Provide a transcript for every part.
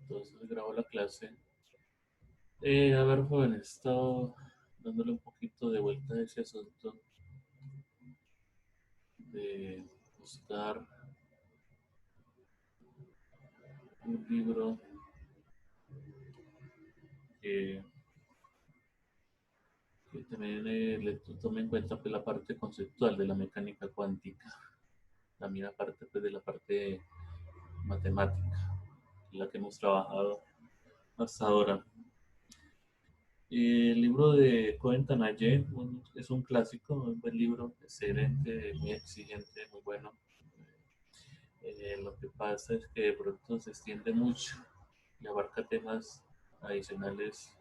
Entonces grabo la clase. A ver, jóvenes, he estado dándole un poquito de vuelta a ese asunto de buscar un libro que, que también le tome en cuenta pues, la parte conceptual de la mecánica cuántica, también aparte pues, de la parte matemática, la que hemos trabajado hasta ahora. El libro de Cohen Tanaye es un clásico, un buen libro, excelente, muy exigente, muy bueno. Lo que pasa es que de pronto se extiende mucho y abarca temas adicionales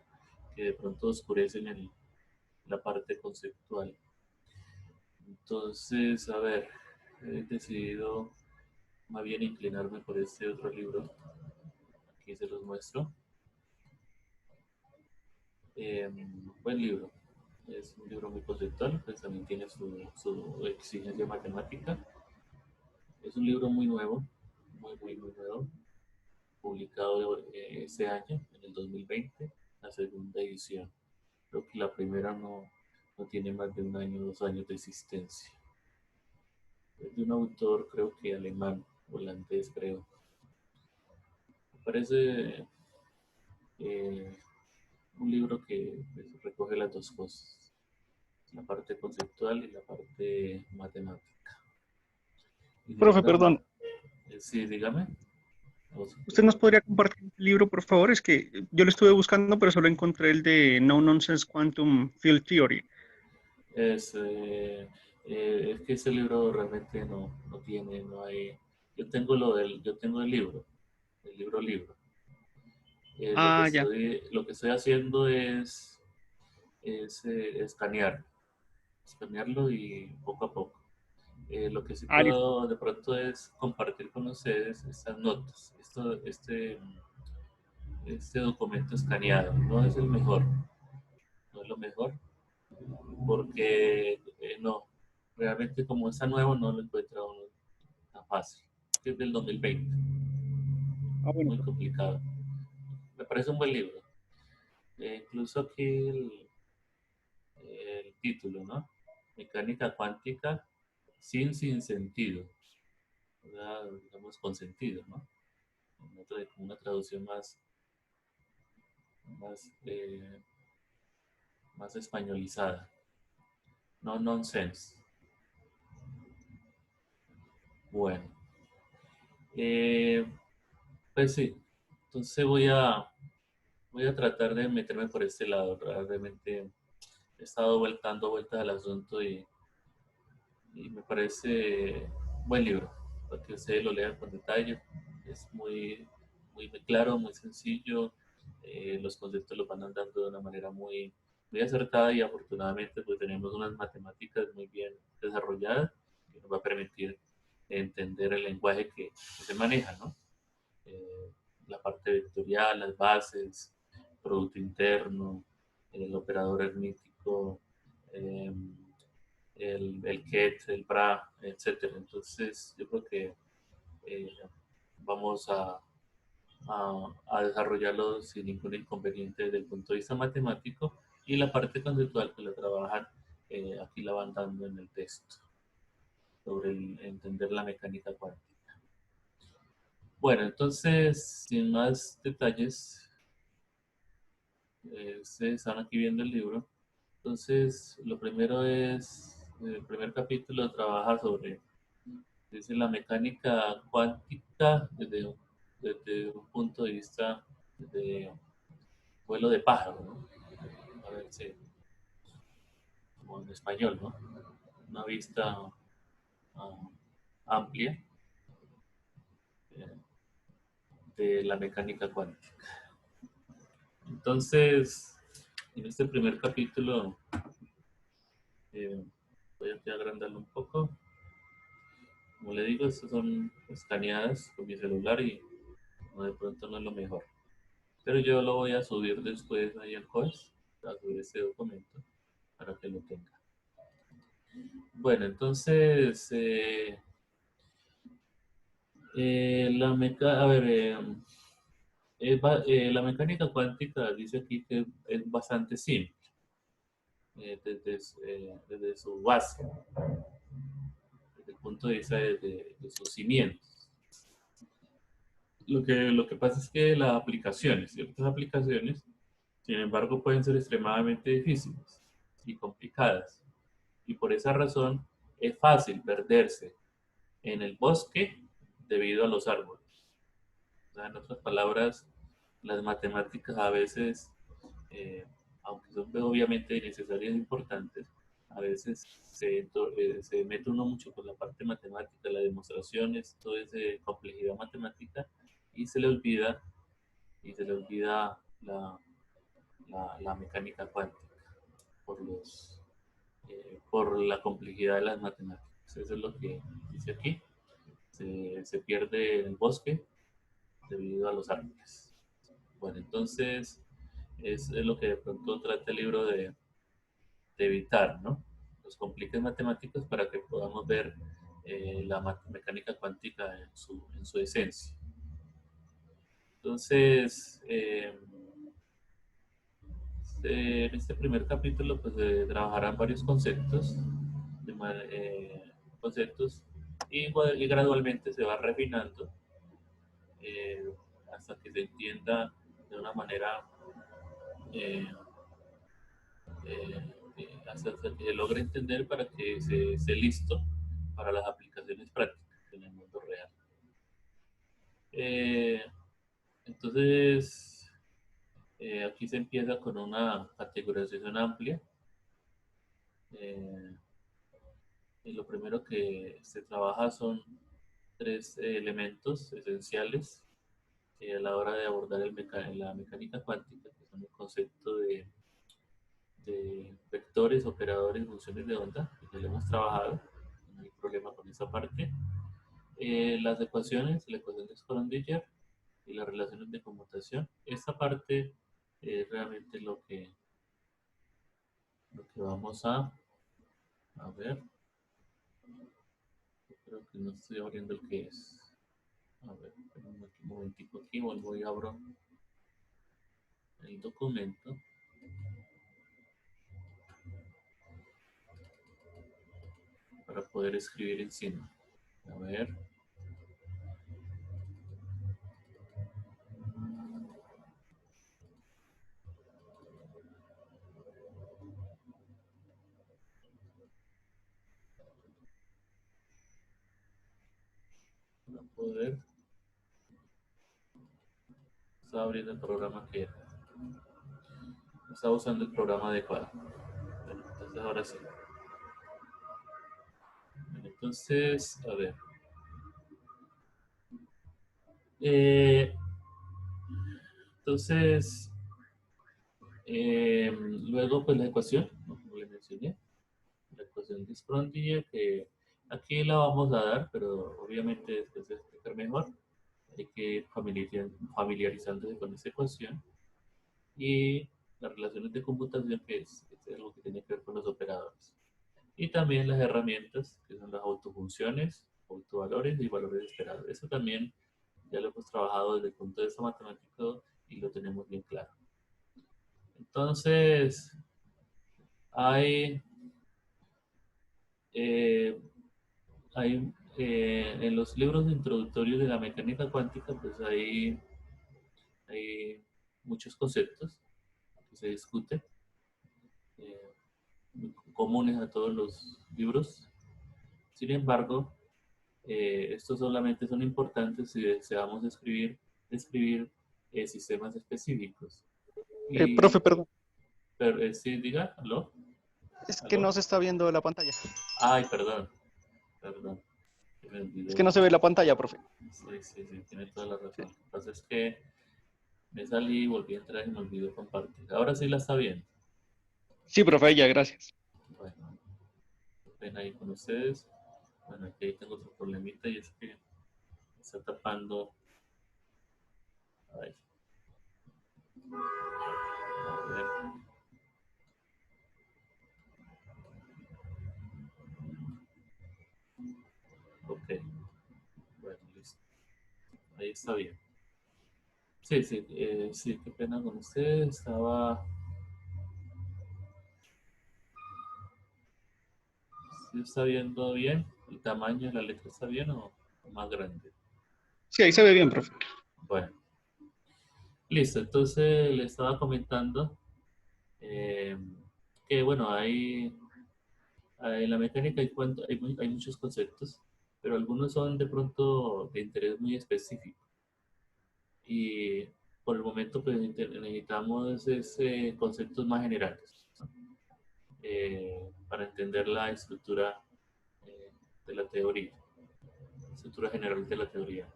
que de pronto oscurecen la parte conceptual. Entonces, a ver, he decidido más bien inclinarme por este otro libro. Aquí se los muestro. Buen libro. Es un libro muy conceptual, pues también tiene su exigencia matemática. Es un libro muy nuevo, muy nuevo, publicado este año, en el 2020, la segunda edición. Creo que la primera no tiene más de un año, 2 años de existencia. Es de un autor, creo que alemán, holandés, creo. Me parece eh, un libro que pues, recoge las dos cosas, la parte conceptual y la parte matemática. Y de Profe, una perdón, manera, sí, dígame. ¿usted nos podría compartir el libro, por favor? Es que yo lo estuve buscando, pero solo encontré el de No Nonsense Quantum Field Theory. Es, es que ese libro realmente no tiene, no hay. Yo tengo el libro. Ah, ya. Lo que estoy haciendo es escanearlo y poco a poco. Lo que sí Ah, listo. puedo de pronto es compartir con ustedes estas notas. Este documento escaneado no es el mejor, no es lo mejor, porque no, realmente como está nuevo no lo encuentra uno tan fácil. Es del 2020, Ah, bueno, muy profe. complicado. Me parece un buen libro. Incluso aquí el título, ¿no? Mecánica cuántica sin sentido, ¿verdad? Digamos con sentido, ¿no? Una traducción más, eh, más españolizada. No nonsense. Bueno, eh, pues sí. Entonces voy a tratar de meterme por este lado. Realmente he estado dando vueltas al asunto y me parece buen libro, para que ustedes lo lean con detalle. Es muy claro, muy sencillo. Los conceptos los van dando de una manera muy acertada y afortunadamente pues tenemos unas matemáticas muy bien desarrolladas que nos va a permitir entender el lenguaje que se maneja, ¿no? Eh, la parte vectorial, las bases, producto interno, el operador aritmético, eh, el KET, el BRA, etcétera. Entonces, yo creo que eh, vamos a desarrollarlo sin ningún inconveniente desde el punto de vista matemático y la parte conceptual que la trabajan, aquí la van dando en el texto sobre entender la mecánica cuántica. Bueno, entonces, sin más detalles, ustedes están aquí viendo el libro. Entonces, lo primero es, el primer capítulo trabaja sobre dice la mecánica cuántica desde un punto de vista de vuelo de pájaro, ¿no? A ver si, como en español, ¿no? Una vista uh, amplia eh, de la mecánica cuántica. Entonces, en este primer capítulo, eh, voy a agrandarlo un poco. Como le digo, estas son escaneadas con mi celular y no, de pronto no es lo mejor. Pero yo lo voy a subir después ahí al Coes, a subir ese documento para que lo tenga. Bueno, entonces, a ver, La mecánica cuántica dice aquí que es bastante simple desde su base, desde el punto de vista de sus cimientos. Lo que pasa es que las aplicaciones, ciertas aplicaciones, sin embargo, pueden ser extremadamente difíciles y complicadas. Y por esa razón es fácil perderse en el bosque debido a los árboles. O sea, en otras palabras, las matemáticas a veces, eh, aunque son obviamente necesarias e importantes, a veces se mete uno mucho con la parte matemática, las demostraciones, toda esa complejidad matemática, y se le olvida la mecánica cuántica por la complejidad de las matemáticas. Eso es lo que dice aquí. Se pierde en el bosque debido a los árboles. Bueno, entonces es lo que de pronto trata el libro de evitar, ¿no? Los compliques matemáticos para que podamos ver la mecánica cuántica en su esencia. Entonces, en este primer capítulo, pues trabajarán varios conceptos, conceptos y gradualmente se va refinando eh, hasta que se entienda de una manera eh, hasta que se logre entender para que se esté listo para las aplicaciones prácticas en el mundo real. Eh, entonces, aquí se empieza con una categorización amplia. Eh, y lo primero que se trabaja son tres elementos esenciales a la hora de abordar la mecánica cuántica, que son el concepto de vectores, operadores, funciones de onda, que ya lo hemos trabajado, no hay problema con esa parte. Las ecuaciones, la ecuación de Schrödinger y las relaciones de conmutación. Esta parte es realmente lo que vamos a ver. Creo que no estoy abriendo el que es. A ver, un momentico aquí, vuelvo y abro el documento para poder escribir encima. A ver, para poder. Estaba abriendo el programa que estaba usando el programa adecuado. Bueno, entonces ahora sí. Bueno, entonces, a ver. Eh, entonces, luego, pues la ecuación, ¿no? Como le mencioné, la ecuación de Schrödinger, que aquí la vamos a dar, pero obviamente después de explicar mejor, hay que ir familiarizándose con esa ecuación y las relaciones de computación, que es algo que tiene que ver con los operadores. Y también las herramientas, que son las autofunciones, autovalores y valores esperados. Eso también ya lo hemos trabajado desde el punto de vista matemático y lo tenemos bien claro. Entonces, hay, eh, en los libros introductorios de la mecánica cuántica, pues hay muchos conceptos que se discuten, eh, comunes a todos los libros. Sin embargo, estos solamente son importantes si deseamos describir sistemas específicos. Profe, Y, perdón, pero, sí, diga, aló, es que aló. no se está viendo la pantalla. Ay, perdón, perdón, se me Es olvidó. que no se ve la pantalla, profe. Sí, sí, sí, tiene toda la Sí, razón. Lo que pasa es que me salí y volví a entrar y me olvidó compartir. Ahora sí la está viendo. sí, profe, ya, gracias. Bueno, ven ahí con ustedes. Bueno, aquí tengo otro problemita y es que me está tapando. Ay, a ver, ok, bueno, listo. Ahí está bien. Sí, sí, sí, qué pena con usted. ¿Sí está viendo bien? ¿El tamaño de la letra está bien o más grande? Sí, ahí se ve bien, profe. Bueno, listo. Entonces le estaba comentando eh, que, bueno, en la mecánica hay muchos conceptos, pero algunos son de pronto de interés muy específico. Y por el momento pues, necesitamos conceptos más generales, ¿no? Para entender la estructura eh, de la teoría, estructura general de la teoría.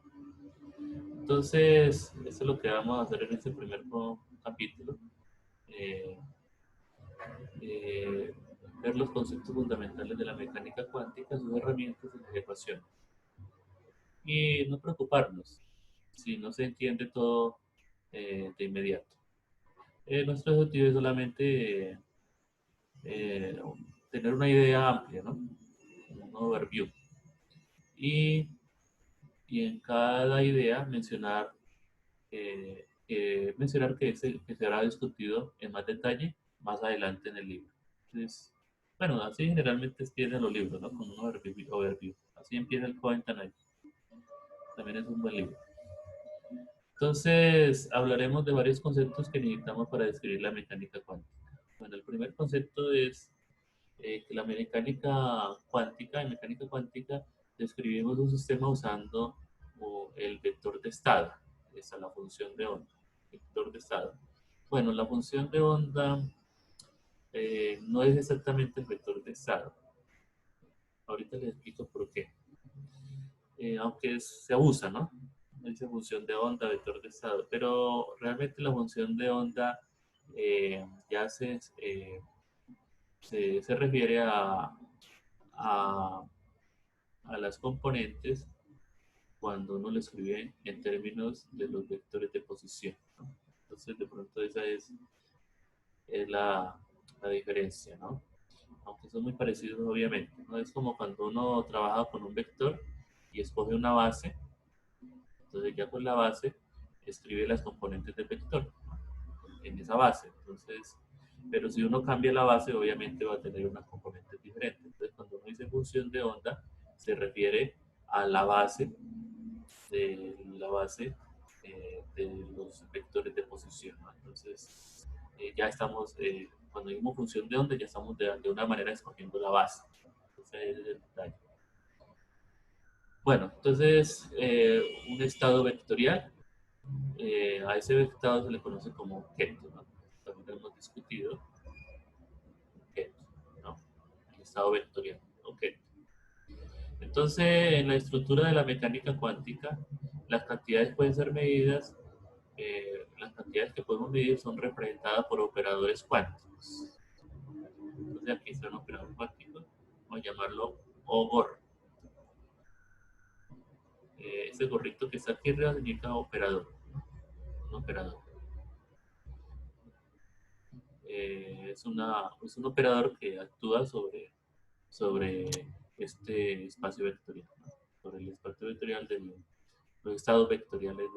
Entonces, eso es lo que vamos a hacer en este primer capítulo. Eh, eh, Ver los conceptos fundamentales de la mecánica cuántica, sus herramientas y las ecuaciones. Y no preocuparnos si no se entiende todo de inmediato. Nuestro objetivo es solamente eh, tener una idea amplia, ¿no? Un overview. Y, y en cada idea mencionar que será discutido en más detalle más adelante en el libro. Entonces, bueno, así generalmente empiezan los libros, ¿no? Con un overview. Así empieza el Point Analysis. También es un buen libro. Entonces, hablaremos de varios conceptos que necesitamos para describir la mecánica cuántica. Bueno, el primer concepto es que en mecánica cuántica, describimos un sistema usando el vector de estado. Esa es la función de onda, vector de estado. Bueno, la función de onda no es exactamente el vector de estado. Ahorita les explico por qué. Aunque se usa, ¿no? Dice función de onda, vector de estado, pero realmente la función de onda ya se refiere a, a las componentes cuando uno lo escribe en términos de los vectores de posición, ¿no? Entonces, de pronto es la diferencia, ¿no? Aunque son muy parecidos, obviamente, ¿no? Es como cuando uno trabaja con un vector y escoge una base, entonces ya con la base escribe las componentes del vector en esa base. Entonces, pero si uno cambia la base, obviamente va a tener unas componentes diferentes. Entonces, cuando uno dice función de onda, se refiere a la base de los vectores de posición, ¿no? Entonces, ya estamos, cuando decimos función de onda, ya estamos de una manera escogiendo la base. Entonces, ese es el detalle. Bueno, entonces, un estado vectorial, a ese estado se le conoce como objeto, ¿no? También lo hemos discutido, objeto, ¿no? El estado vectorial, objeto. Entonces, en la estructura de la mecánica cuántica, las cantidades pueden ser medidas, las cantidades que podemos medir son representadas por operadores cuánticos. Entonces, aquí está un operador cuántico, vamos a llamarlo OGOR. Ese gorrito que está aquí arriba significa operador, un operador. Es un operador que actúa sobre este espacio vectorial, ¿no? Sobre el espacio vectorial de los estados vectoriales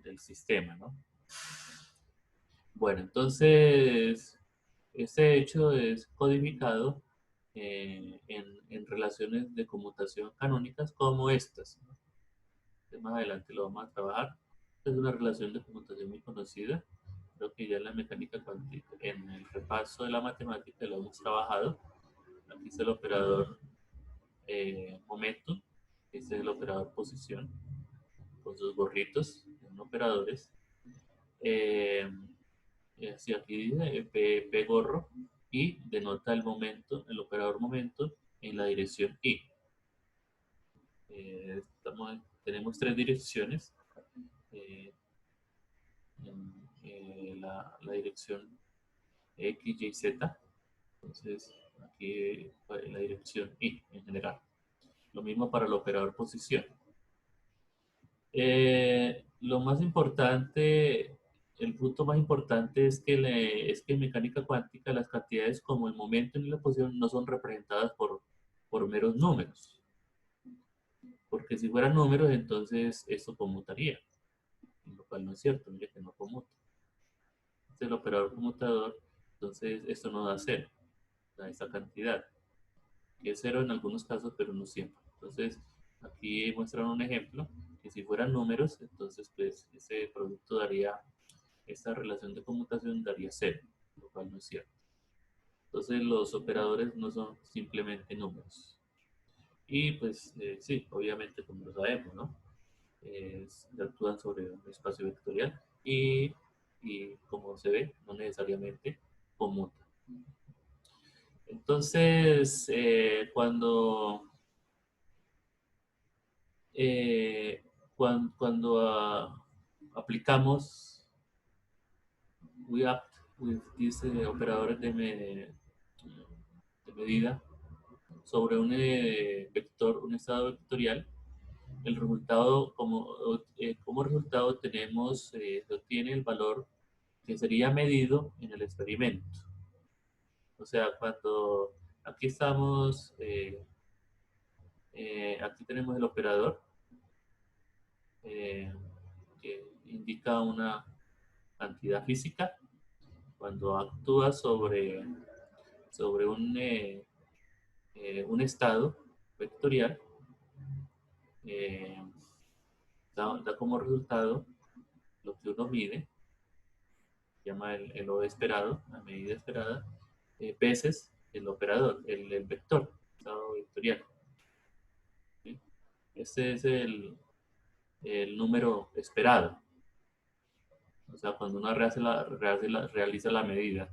del sistema, ¿no? Bueno, entonces, este hecho es codificado en relaciones de conmutación canónicas como estas, ¿no? Más adelante lo vamos a trabajar. Es una relación de conmutación muy conocida. Creo que ya en la mecánica cuántica, en el repaso de la matemática lo hemos trabajado. Aquí está el operador momentum, este es el operador posición, con sus gorritos, son operadores. Eh, si aquí dice P gorro, y denota el momento, el operador momento en la dirección I. Tenemos tres direcciones. Eh, la dirección X, Y, Z. Entonces, aquí la dirección Y en general. Lo mismo para el operador posición. Lo más importante, el punto más importante es que en mecánica cuántica las cantidades como el momento y la posición no son representadas por meros números. Porque si fueran números, entonces esto conmutaría. lo cual no es cierto, mire que no conmuta. Este es el operador conmutador, entonces esto no da cero, da esta cantidad, que es cero en algunos casos, pero no siempre. Entonces, aquí muestran un ejemplo, que si fueran números, entonces pues ese producto daría, esta relación de conmutación daría cero, lo cual no es cierto. Entonces los operadores no son simplemente números. Y pues sí, obviamente como lo sabemos, ¿no? Actúan sobre un espacio vectorial y como se ve, no necesariamente conmutan. Entonces, eh, cuando aplicamos we act with these operadores de medida sobre un vector, un estado vectorial, el resultado, como resultado tenemos, se obtiene el valor que sería medido en el experimento. O sea, cuando aquí estamos, aquí tenemos el operador eh, que indica una cantidad física. Cuando actúa sobre un estado vectorial, eh, da como resultado lo que uno mide, llama el O esperado, la medida esperada, veces el operador, el vector, estado vectorial. ¿Sí? Este es el número esperado. O sea, cuando uno realiza la medida,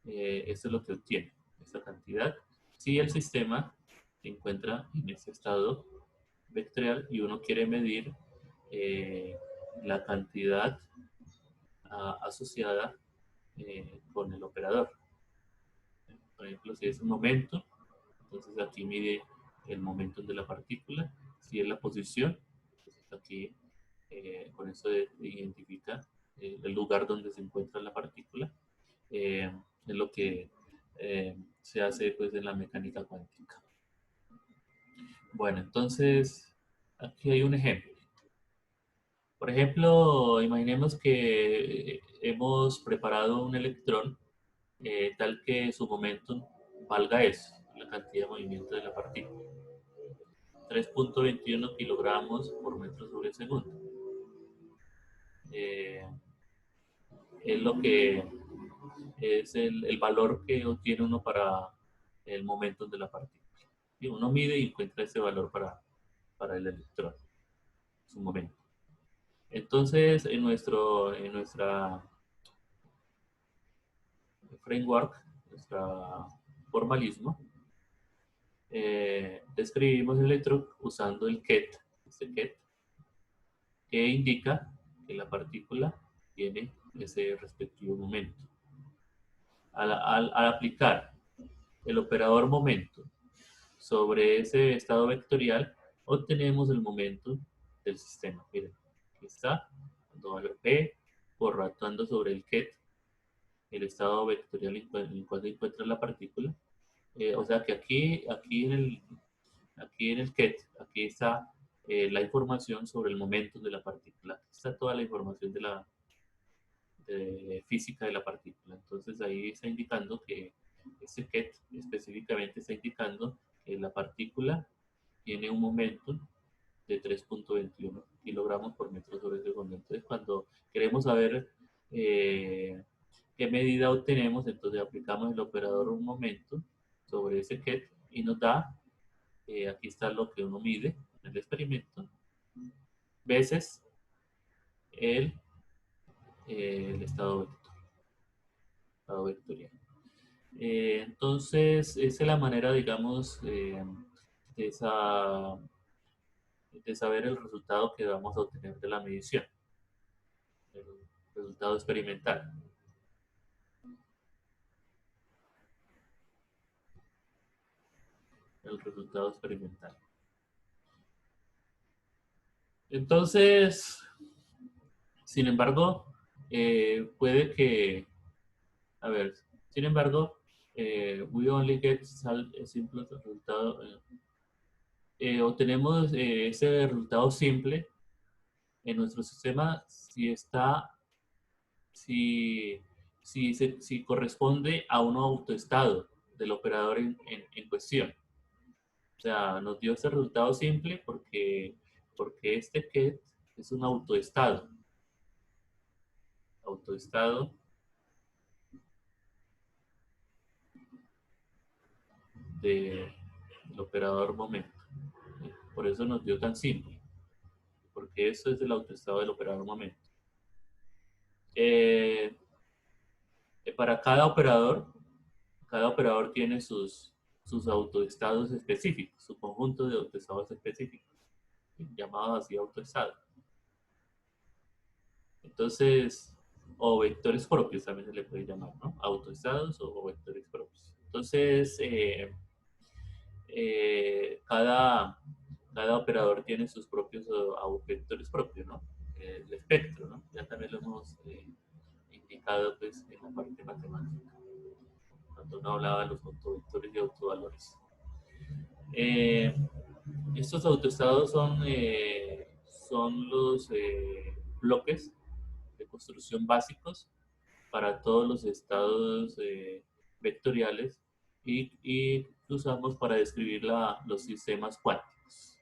esto es lo que obtiene, esta cantidad. Si el sistema se encuentra en ese estado vectorial y uno quiere medir la cantidad asociada con el operador. Por ejemplo, si es un momento, entonces aquí mide el momento de la partícula. Si es la posición, entonces aquí con eso identifica el lugar donde se encuentra la partícula. Es lo que se hace pues en la mecánica cuántica. Bueno, entonces aquí hay un ejemplo. Por ejemplo, imaginemos que hemos preparado un electrón tal que su momento valga eso, la cantidad de movimiento de la partícula. 3.21 kilogramos por metro sobre segundo. Eh, es lo que es el valor que obtiene uno para el momento de la partícula. Y uno mide y encuentra ese valor para el electrón, su momento. Entonces, en nuestra framework, nuestro formalismo, describimos el electrón usando el ket, este ket, que indica que la partícula tiene ese respectivo momento. Al aplicar el operador momento sobre ese estado vectorial, obtenemos el momento del sistema. Miren, aquí está, cuando valor P, actuando sobre el ket, el estado vectorial en el cual se encuentra la partícula. O sea que aquí en el ket, aquí está la información sobre el momento de la partícula. Aquí está toda la información de física de la partícula. Entonces ahí está indicando que este ket específicamente está indicando que la partícula tiene un momento de 3.21 kilogramos por metro sobre segundo. Entonces cuando queremos saber qué medida obtenemos, entonces aplicamos el operador un momento sobre ese ket y nos da, aquí está lo que uno mide en el experimento, veces el, el estado vectorial. Entonces, esa es la manera, digamos, de, esa, de saber el resultado que vamos a obtener de la medición, el resultado experimental. El resultado experimental. Entonces, sin embargo, puede que, a ver, sin embargo, we only get a simple resultado. Obtenemos ese resultado simple en nuestro sistema si está, si corresponde a un autoestado del operador en cuestión. O sea, nos dio este resultado simple porque este get es un autoestado del operador momento. Por eso nos dio tan simple, porque eso es el autoestado del operador momento. Eh, para cada operador tiene sus autoestados específicos, su conjunto de autoestados específicos, llamados así autoestados. Entonces, o vectores propios también se le puede llamar, ¿no? Autoestados o vectores propios. Entonces, cada operador tiene sus propios vectores propios, ¿no? El espectro, ¿no? Ya también lo hemos indicado pues, en la parte matemática, cuando uno hablaba de los autovectores y autovalores. Eh, estos autoestados son los bloques de construcción básicos para todos los estados vectoriales y que usamos para describir los sistemas cuánticos.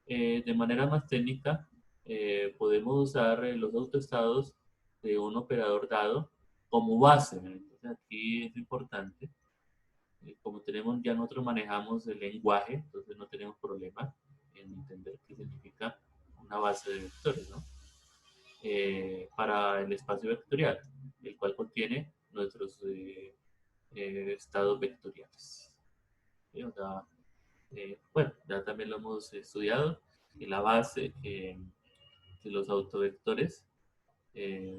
De manera más técnica, podemos usar los autoestados de un operador dado como base. Entonces, aquí es importante, como tenemos, ya nosotros manejamos el lenguaje, entonces no tenemos problema en entender qué significa una base de vectores, ¿no? Para el espacio vectorial, el cual contiene nuestros estados vectoriales. ¿Sí? O sea, bueno, ya también lo hemos estudiado, y la base de los autovectores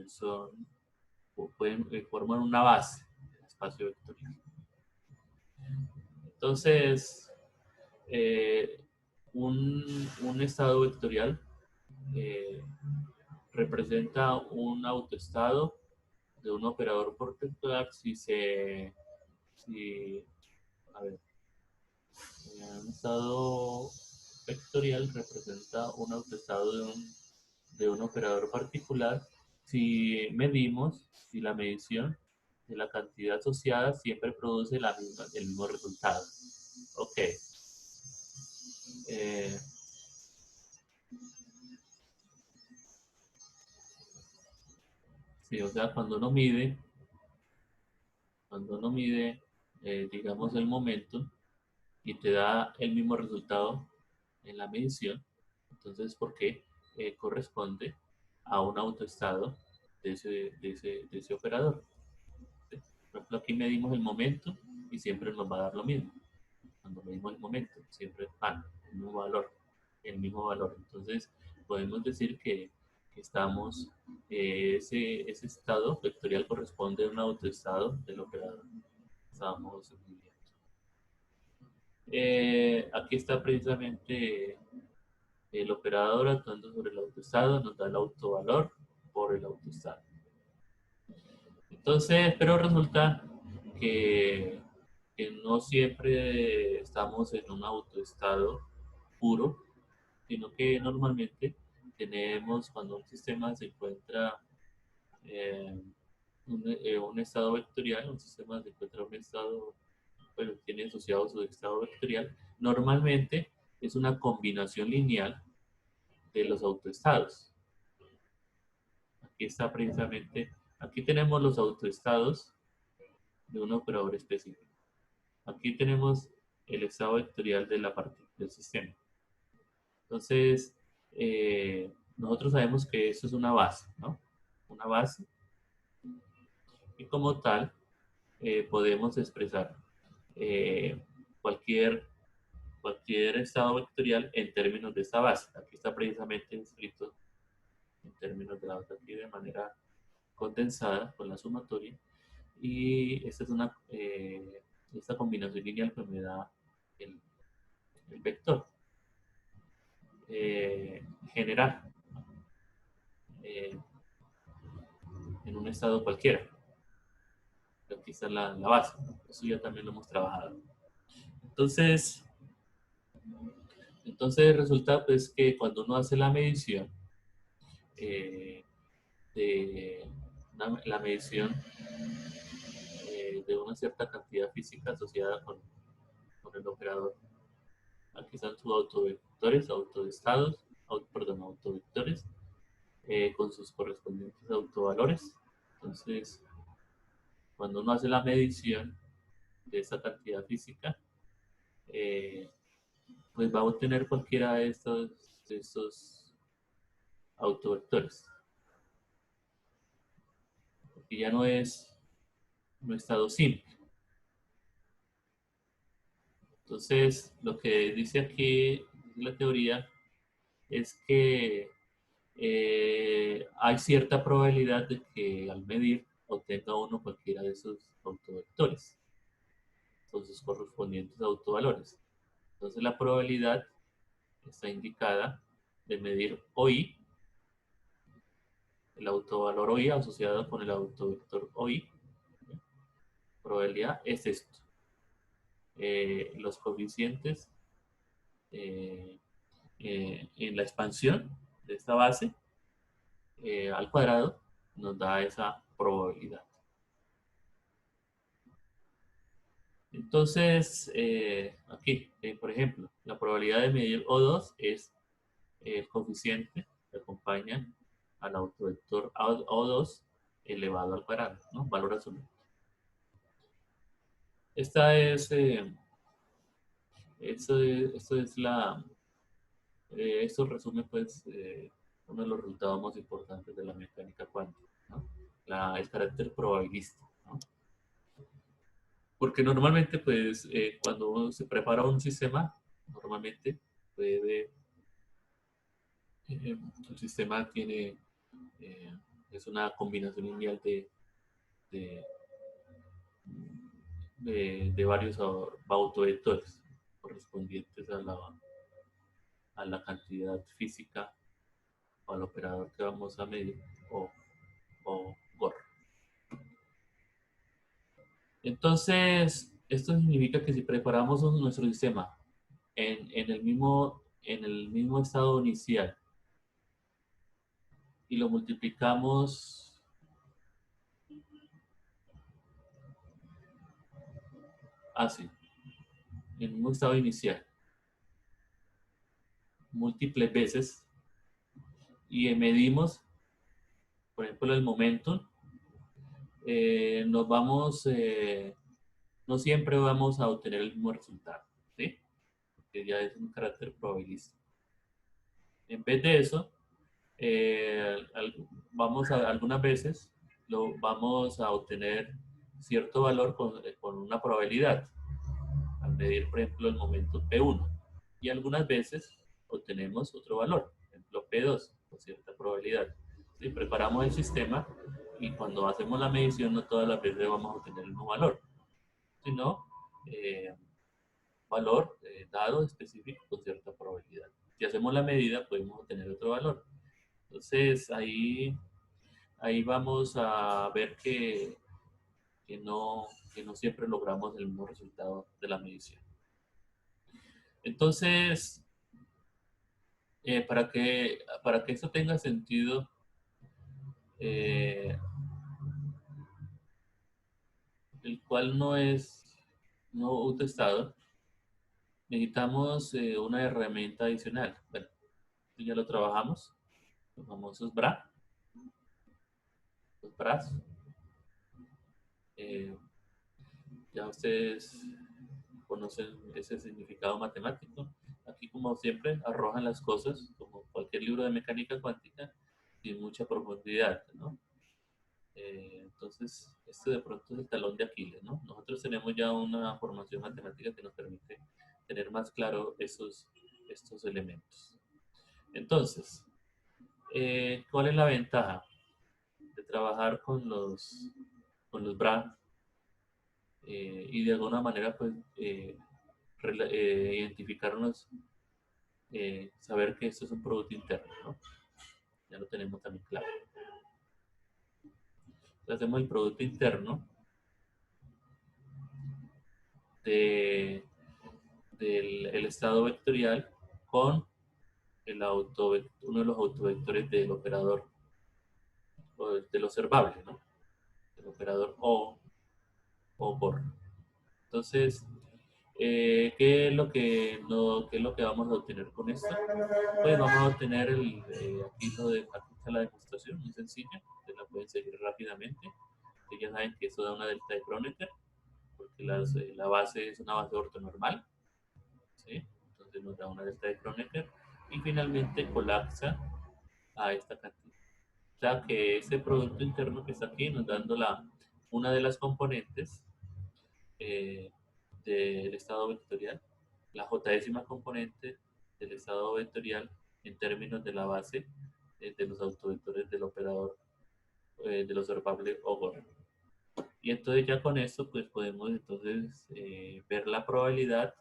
son, pueden formar una base del espacio vectorial. Entonces, eh, un estado vectorial eh, representa un autoestado de un operador particular si a ver, un estado vectorial representa un autoestado de un operador particular si la medición de la cantidad asociada siempre produce el mismo resultado. Ok. Eh, sí, o sea, cuando uno mide digamos, el momento y te da el mismo resultado en la medición, entonces, ¿por qué? Corresponde a un autoestado de ese operador. ¿Sí? Por ejemplo, aquí medimos el momento y siempre nos va a dar lo mismo. Cuando medimos el momento, siempre van el mismo valor, el mismo valor. Entonces, podemos decir que estamos, ese estado vectorial corresponde a un autoestado del operador. Estamos midiendo. Aquí está precisamente el operador actuando sobre el autoestado, nos da el autovalor por el autoestado. Entonces, pero resulta que, que no siempre estamos en un autoestado puro, sino que normalmente tenemos, cuando un sistema se encuentra un estado vectorial, un sistema se encuentra un estado, bueno, tiene asociado su estado vectorial, normalmente es una combinación lineal de los autoestados. Aquí está precisamente, aquí tenemos los autoestados de un operador específico. Aquí tenemos el estado vectorial de la parte del sistema. Entonces, nosotros sabemos que eso es una base, ¿no? Una base. Y como tal, podemos expresar eh, cualquier, cualquier estado vectorial en términos de esta base. Aquí está precisamente escrito en términos de la base aquí de manera condensada con la sumatoria. Y esta combinación lineal pues me da el, el vector general en un estado cualquiera. Aquí está la base. Eso ya también lo hemos trabajado. Entonces resulta pues que cuando uno hace la medición, de la medición de una cierta cantidad física asociada con el operador. Aquí están sus autovectores, autoestados, autovectores, con sus correspondientes autovalores. Entonces, cuando uno hace la medición de esa cantidad física, pues va a obtener cualquiera de estos autovectores. Porque ya no es un estado simple. Entonces, lo que dice aquí la teoría es que hay cierta probabilidad de que al medir obtenga uno cualquiera de esos autovectores con sus correspondientes autovalores. Entonces, la probabilidad está indicada de medir OI, el autovalor OI asociado con el autovector OI. Probabilidad es esto. Los coeficientes en la expansión de esta base al cuadrado nos da esa probabilidad. Entonces, aquí, por ejemplo, la probabilidad de medir O2 es el coeficiente que acompaña al autovector O2 elevado al cuadrado, ¿no? Valor absoluto. Esta es, esto resume pues uno de los resultados más importantes de la mecánica cuántica, ¿no? El carácter probabilístico, ¿no? Porque normalmente pues cuando uno se prepara un sistema, normalmente puede, el sistema tiene, eh, es una combinación lineal de, de varios autovectores correspondientes a la cantidad física o al operador que vamos a medir o GOR. Entonces, esto significa que si preparamos nuestro sistema en el mismo estado inicial y lo multiplicamos así, en el mismo estado inicial, múltiples veces, y medimos, por ejemplo, el momentum, no siempre vamos a obtener el mismo resultado, ¿sí? Porque ya es un carácter probabilístico. En vez de eso, algunas veces vamos a obtener cierto valor con una probabilidad, al medir, por ejemplo, el momento P1. Y algunas veces obtenemos otro valor, por ejemplo, P2, con cierta probabilidad. ¿Sí? Preparamos el sistema y cuando hacemos la medición no todas las veces vamos a obtener el mismo valor, sino valor dado específico con cierta probabilidad. Si hacemos la medida podemos obtener otro valor. Entonces ahí vamos a ver que no siempre logramos el mismo resultado de la medición. Entonces, para que esto tenga sentido, el cual no un testado, necesitamos una herramienta adicional. Bueno, ya lo trabajamos, los famosos BRA, los BRAs. Ya ustedes conocen ese significado matemático. Aquí, como siempre, arrojan las cosas, como cualquier libro de mecánica cuántica, sin mucha profundidad, ¿no? Entonces, este de pronto es el talón de Aquiles, ¿no? Nosotros tenemos ya una formación matemática que nos permite tener más claro estos elementos. Entonces, ¿cuál es la ventaja de trabajar con los BRA y de alguna manera, pues, identificarnos, saber que esto es un producto interno, ¿no? Ya lo tenemos también claro. Entonces, hacemos el producto interno del el estado vectorial con uno de los autovectores del operador del observable, ¿no? Del operador o por. Entonces, ¿qué es lo que qué es lo que vamos a obtener con esto? Pues vamos a obtener aquí está la demostración, muy sencilla, ustedes la pueden seguir rápidamente. Ustedes ya saben que eso da una delta de Kronecker, porque la base es una base ortonormal, ¿sí? Entonces nos da una delta de Kronecker y finalmente colapsa a esta cantidad. O sea que ese producto interno que está aquí nos dando una de las componentes eh, del estado vectorial, la j componente del estado vectorial en términos de la base de los autovectores del operador del observable OGOR. Y entonces ya con esto pues podemos entonces ver la probabilidad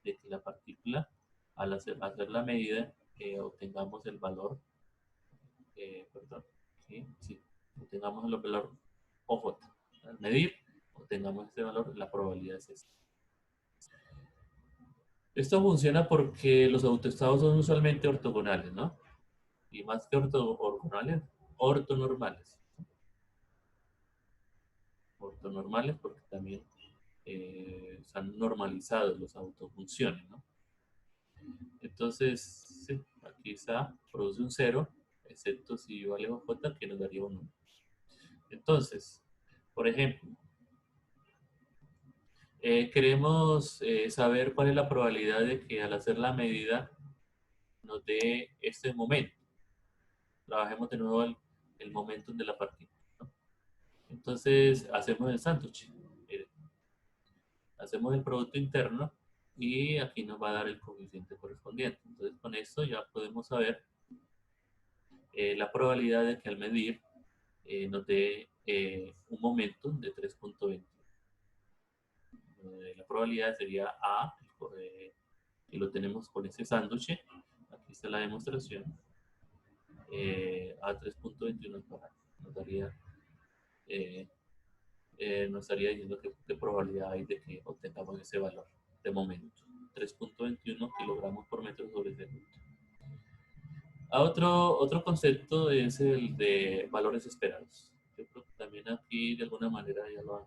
de que la partícula al hacer la medida obtengamos el valor, perdón, ¿sí? Obtengamos el valor OJ. Al medir, obtengamos este valor, la probabilidad es esta. Esto funciona porque los autoestados son usualmente ortogonales, ¿no? Y más que ortogonales, ortonormales. Ortonormales porque también están normalizados los autofunciones, ¿no? Entonces, sí, aquí está, produce un 0, excepto si vale j, que nos daría un 1. Entonces, por ejemplo, queremos saber cuál es la probabilidad de que al hacer la medida nos dé este momento. Trabajemos de nuevo el momento de la partícula, ¿no? Entonces, hacemos el sándwich. Hacemos el producto interno y aquí nos va a dar el coeficiente correspondiente. Entonces, con esto ya podemos saber la probabilidad de que al medir nos dé un momento de 3.20. La probabilidad sería A, y lo tenemos con ese sándwich. Aquí está la demostración. A 3.21 nos daría, nos estaría diciendo qué probabilidad hay de que obtengamos ese valor de momento. 3.21 kilogramos por metro sobre segundo. Otro concepto es el de valores esperados. Yo creo que también aquí de alguna manera ya lo han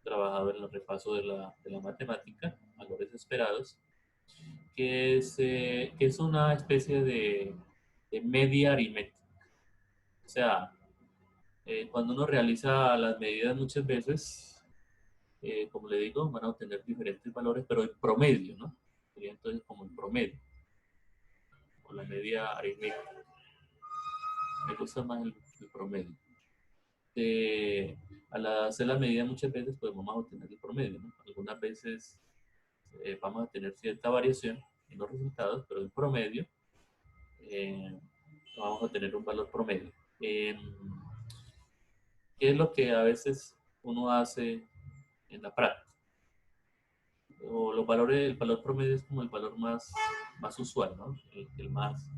trabajado en el repaso de la matemática, valores esperados, que es una especie de media aritmética. O sea, cuando uno realiza las medidas muchas veces, como le digo, van a obtener diferentes valores, pero el promedio, ¿no? Sería entonces como el promedio, o la media aritmética. Me gusta más el promedio. Al hacer la medida muchas veces, pues vamos a obtener el promedio, ¿no? Algunas veces vamos a tener cierta variación en los resultados, pero en promedio eh, vamos a tener un valor promedio. ¿Qué es lo que a veces uno hace en la práctica? O los valores, el valor promedio es como el valor más usual, ¿no? El más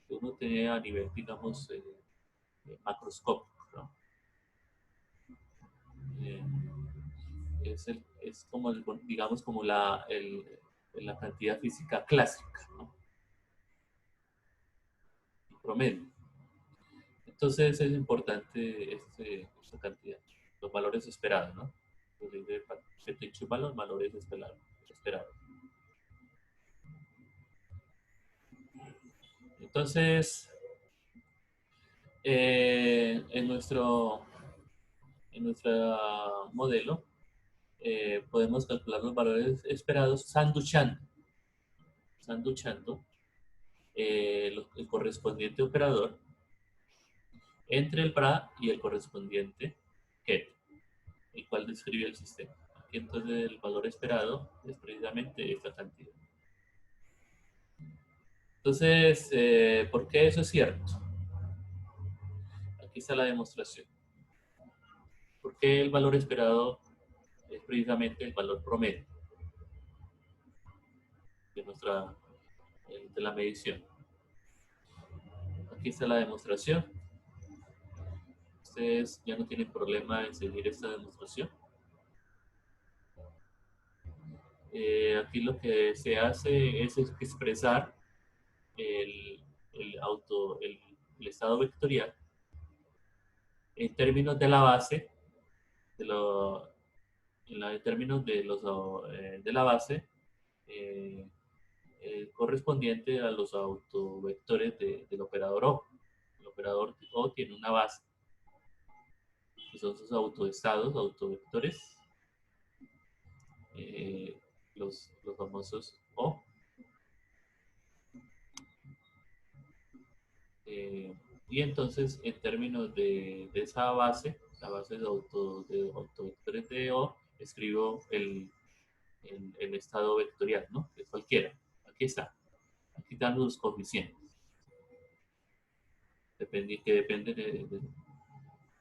que uno tiene a nivel, digamos, macroscópico, ¿no? Eh, es como, digamos, como la cantidad física clásica, ¿no? El promedio. Entonces es importante esta cantidad, los valores esperados, ¿no? Que te chupan los valores esperados. Entonces, en nuestro modelo podemos calcular los valores esperados sanduchando el correspondiente operador entre el PRA y el correspondiente GET, el cual describe el sistema. Aquí entonces el valor esperado es precisamente esta cantidad. Entonces, ¿por qué eso es cierto? Aquí está la demostración. ¿Por qué el valor esperado es precisamente el valor promedio de la medición? Aquí está la demostración. Ustedes ya no tienen problema en seguir esta demostración. Aquí lo que se hace es expresar el, el estado vectorial En términos de la base, de lo, en términos de, de la base, eh, correspondiente a los autovectores del operador O. El operador O tiene una base, que son sus autoestados, autovectores, eh, los famosos O. Eh, y entonces, en términos de esa base, la base de autovectores de O, escribo el estado vectorial, ¿no? Es cualquiera. Aquí está. Aquí están los coeficientes. Que depende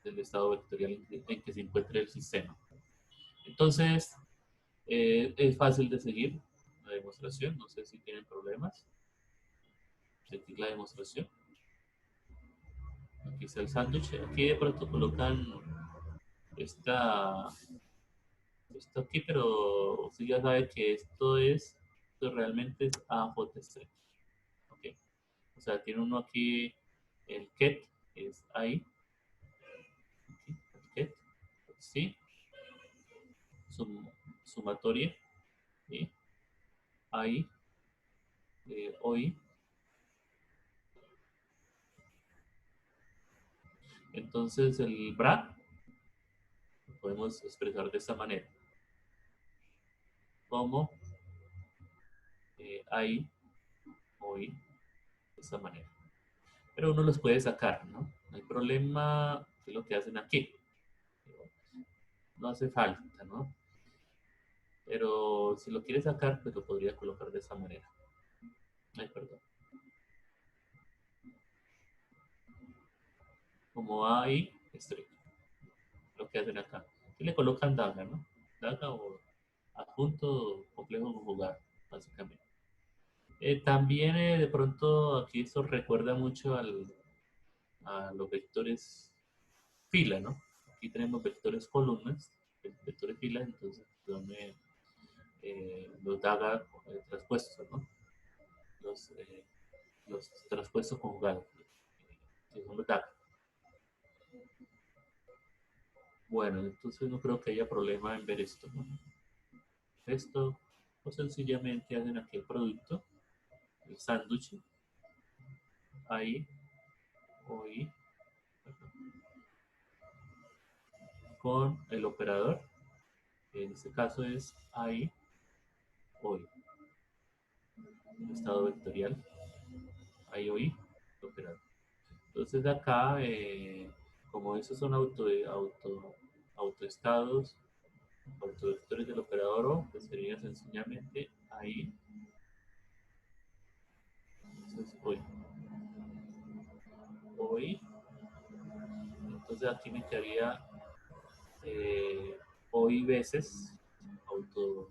del estado vectorial en que se encuentre el sistema. Entonces, es fácil de seguir la demostración. No sé si tienen problemas. Seguir la demostración. Aquí está el sándwich. Aquí de pronto colocan esta, esto aquí, pero usted ya sabe que esto realmente es AJC. ¿Ok? O sea, tiene uno aquí el ket, que es ahí. Aquí, el ket, sí. Sumatoria. ¿Sí? Ahí. Hoy. Entonces el bra lo podemos expresar de esta manera. Como ahí, hoy, de esta manera. Pero uno los puede sacar, ¿no? No hay problema, que es lo que hacen aquí. No hace falta, ¿no? Pero si lo quiere sacar, pues lo podría colocar de esa manera. Ay, perdón. Como ahí, estrella. Lo que hacen acá. Aquí le colocan daga, ¿no? Daga o adjunto complejo conjugar, básicamente. También de pronto aquí esto recuerda mucho a los vectores fila, ¿no? Aquí tenemos vectores columnas, vectores fila, entonces son los daga traspuestos, ¿no? Los, eh, los traspuestos conjugados, que son los daga. Bueno, entonces no creo que haya problema en ver esto, ¿no? Esto, o sencillamente hacen aquí el producto, el sándwich, ahí, hoy, con el operador, que en este caso es ahí, hoy, el estado vectorial, ahí, hoy, el operador. Entonces acá, como esos son autoestados, autovectores del operador O, pues sería sencillamente ahí, entonces hoy, entonces aquí me quedaría hoy veces auto.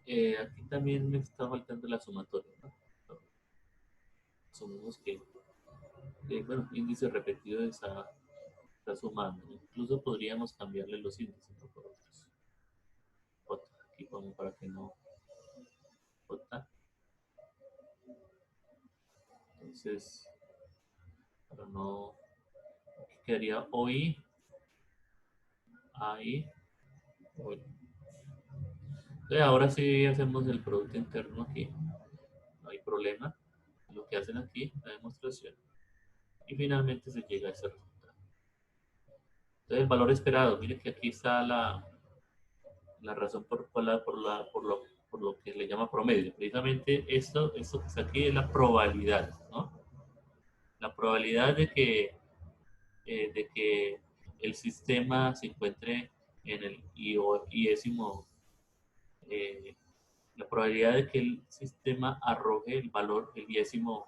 Aquí también me está faltando la sumatoria, ¿no? Sumamos que, bueno, índice repetido está sumando. Incluso podríamos cambiarle los índices, ¿no? Por otros. J, aquí como para que no. J. Entonces, para no. Aquí quedaría hoy, ahí, hoy. Entonces, ahora sí hacemos el producto interno aquí. No hay problema. Lo que hacen aquí, la demostración. Y finalmente se llega a ese resultado. Entonces, el valor esperado. Mire que aquí está la razón por lo que le llama promedio. Precisamente esto que está aquí es la probabilidad, ¿no? La probabilidad de que el sistema se encuentre en el iésimo, eh, la probabilidad de que el sistema arroje el valor, el iésimo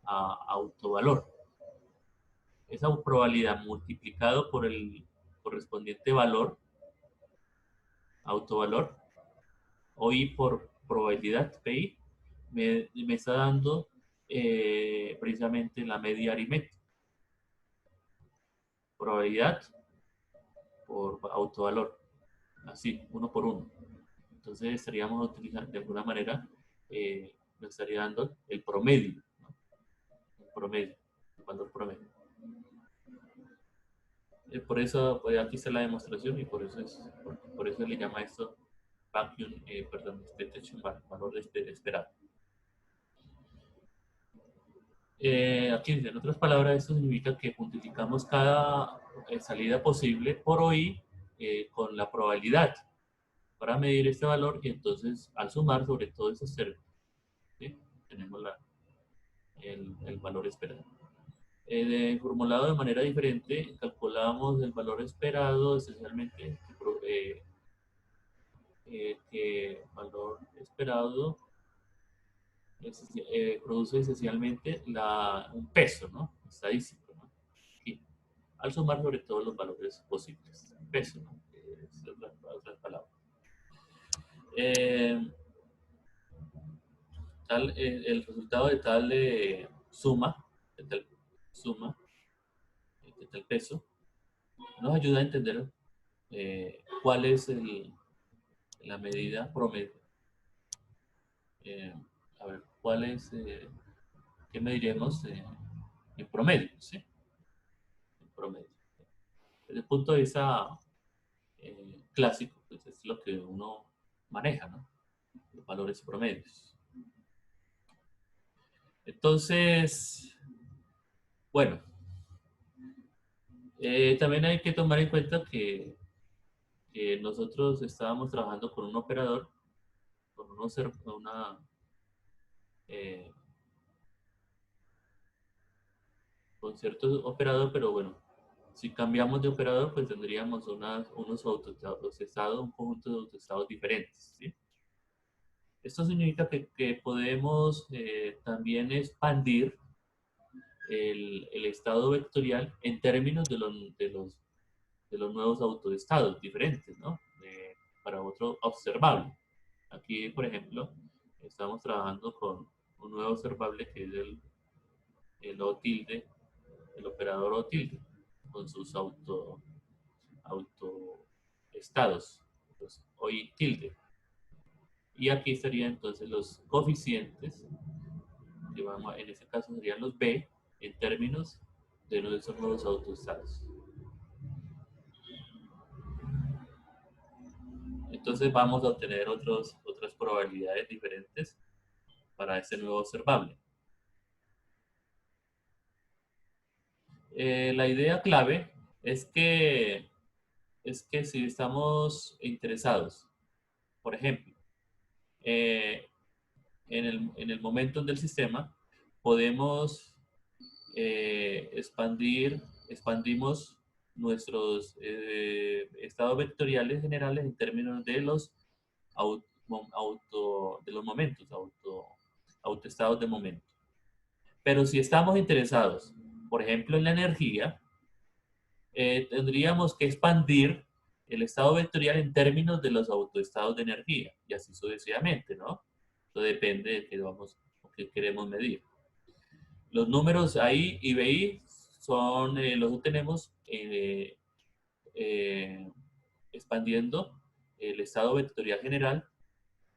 autovalor. Esa probabilidad multiplicado por el correspondiente valor, autovalor, o I por probabilidad, PI, me está dando precisamente la media aritmética. Probabilidad por autovalor, así, uno por uno. Entonces estaríamos utilizando, de alguna manera, nos estaría dando el promedio, ¿no? El promedio, el valor promedio. Por eso, pues, aquí está la demostración y por eso le llama esto vacuum, perdón, detection valor esperado. Aquí dice, en otras palabras, esto significa que multiplicamos cada salida posible por OI con la probabilidad para medir este valor y entonces al sumar sobre todos esos términos, ¿sí? Tenemos el valor esperado. Formulado de manera diferente, calculamos el valor esperado esencialmente que valor esperado produce esencialmente un peso, ¿no? Estadístico, ¿no? Aquí, al sumar sobre todos los valores posibles. Peso, ¿no? Es otras palabras. Eh, el resultado de tal suma, de tal suma, de tal peso, nos ayuda a entender cuál es la medida promedio. A ver, ¿cuál es, qué mediremos en promedio? ¿Sí? En promedio. Desde el punto de vista clásico, pues es lo que uno maneja, ¿no? Los valores promedios. Entonces, bueno, también hay que tomar en cuenta que nosotros estábamos trabajando con un operador, una, eh, con cierto operador, pero bueno, si cambiamos de operador, pues tendríamos unos autoestados, un conjunto de autoestados diferentes, ¿sí? Esto significa que podemos también expandir el estado vectorial en términos de los nuevos autoestados diferentes, ¿no? Para otro observable. Aquí, por ejemplo, estamos trabajando con un nuevo observable que es el O tilde, el operador O tilde, con sus autoestados, los O y tilde. Y aquí estarían entonces los coeficientes, que en este caso serían los B, en términos de esos nuevos autoestados. Entonces vamos a obtener otras probabilidades diferentes para este nuevo observable. La idea clave es que si estamos interesados, por ejemplo, en el momento del sistema, podemos expandimos nuestros estados vectoriales generales en términos de los de los momentos, autoestados de momento. Pero si estamos interesados, por ejemplo, en la energía, tendríamos que expandir el estado vectorial en términos de los autoestados de energía, y así sucesivamente, ¿no? Eso depende de qué queremos medir. Los números AI y BI los obtenemos expandiendo el estado vectorial general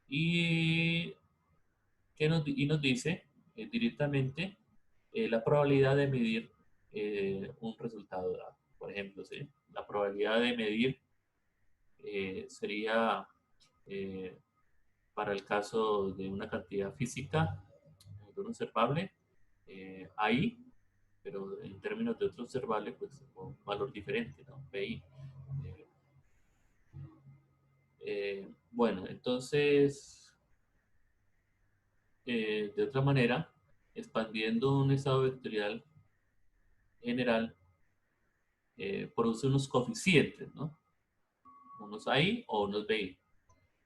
y, nos dice directamente la probabilidad de medir un resultado dado. Por ejemplo, ¿sí? La probabilidad de medir sería para el caso de una cantidad física de un observable ahí, pero en términos de otro observable, pues un valor diferente, ¿no? PI. Bueno, entonces, de otra manera, expandiendo un estado vectorial general, produce unos coeficientes, ¿no? Unos AI o unos BI,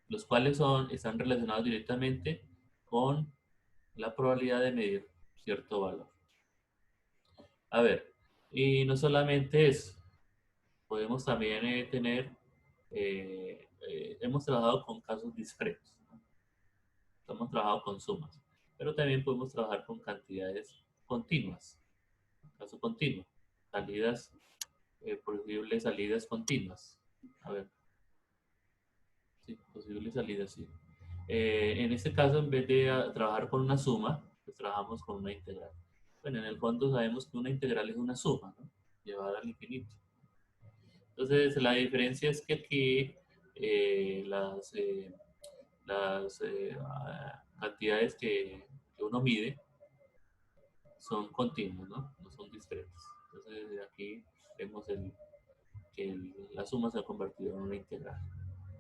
los cuales están relacionados directamente con la probabilidad de medir cierto valor. A ver, y no solamente eso, podemos también hemos trabajado con casos discretos, ¿no? Hemos trabajado con sumas, pero también podemos trabajar con cantidades continuas, caso continuo, posibles salidas continuas. A ver, sí, posibles salidas, sí. En este caso, en vez de trabajar con una suma, pues trabajamos con una integral. Bueno, en el fondo sabemos que una integral es una suma, ¿no? Llevada al infinito. Entonces, la diferencia es que aquí las cantidades que uno mide son continuas, ¿no? No son discretas. Entonces, aquí vemos la suma se ha convertido en una integral.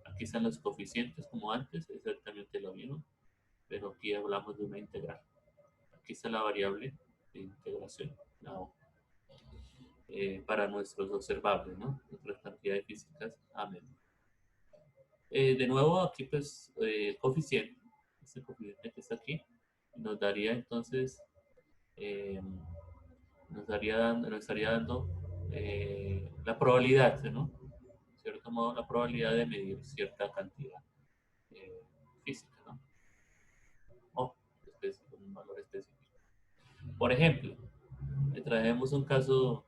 Aquí están los coeficientes como antes, exactamente lo mismo, pero aquí hablamos de una integral. Aquí está la variable de integración, la O, para nuestros observables, ¿no? Nuestras cantidades físicas a menos. De nuevo, aquí pues el coeficiente, este coeficiente que está aquí, nos daría entonces, eh, nos estaría dando la probabilidad, ¿no? De cierto modo, la probabilidad de medir cierta cantidad eh, física, ¿no? O un valor específico. Por ejemplo, le traemos un caso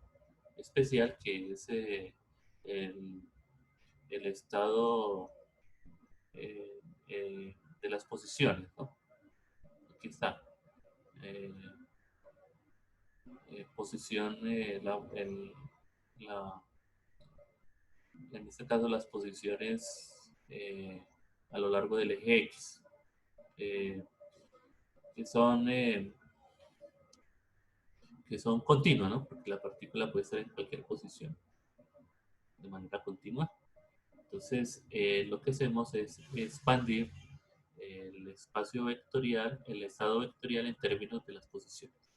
especial que es el, el estado eh, de las posiciones, ¿no? Aquí está. Eh, posición, la, en este caso las posiciones a lo largo del eje X, eh, que son que son continuas, ¿no? Porque la partícula puede estar en cualquier posición de manera continua. Entonces, lo que hacemos es expandir el espacio vectorial, el estado vectorial en términos de las posiciones.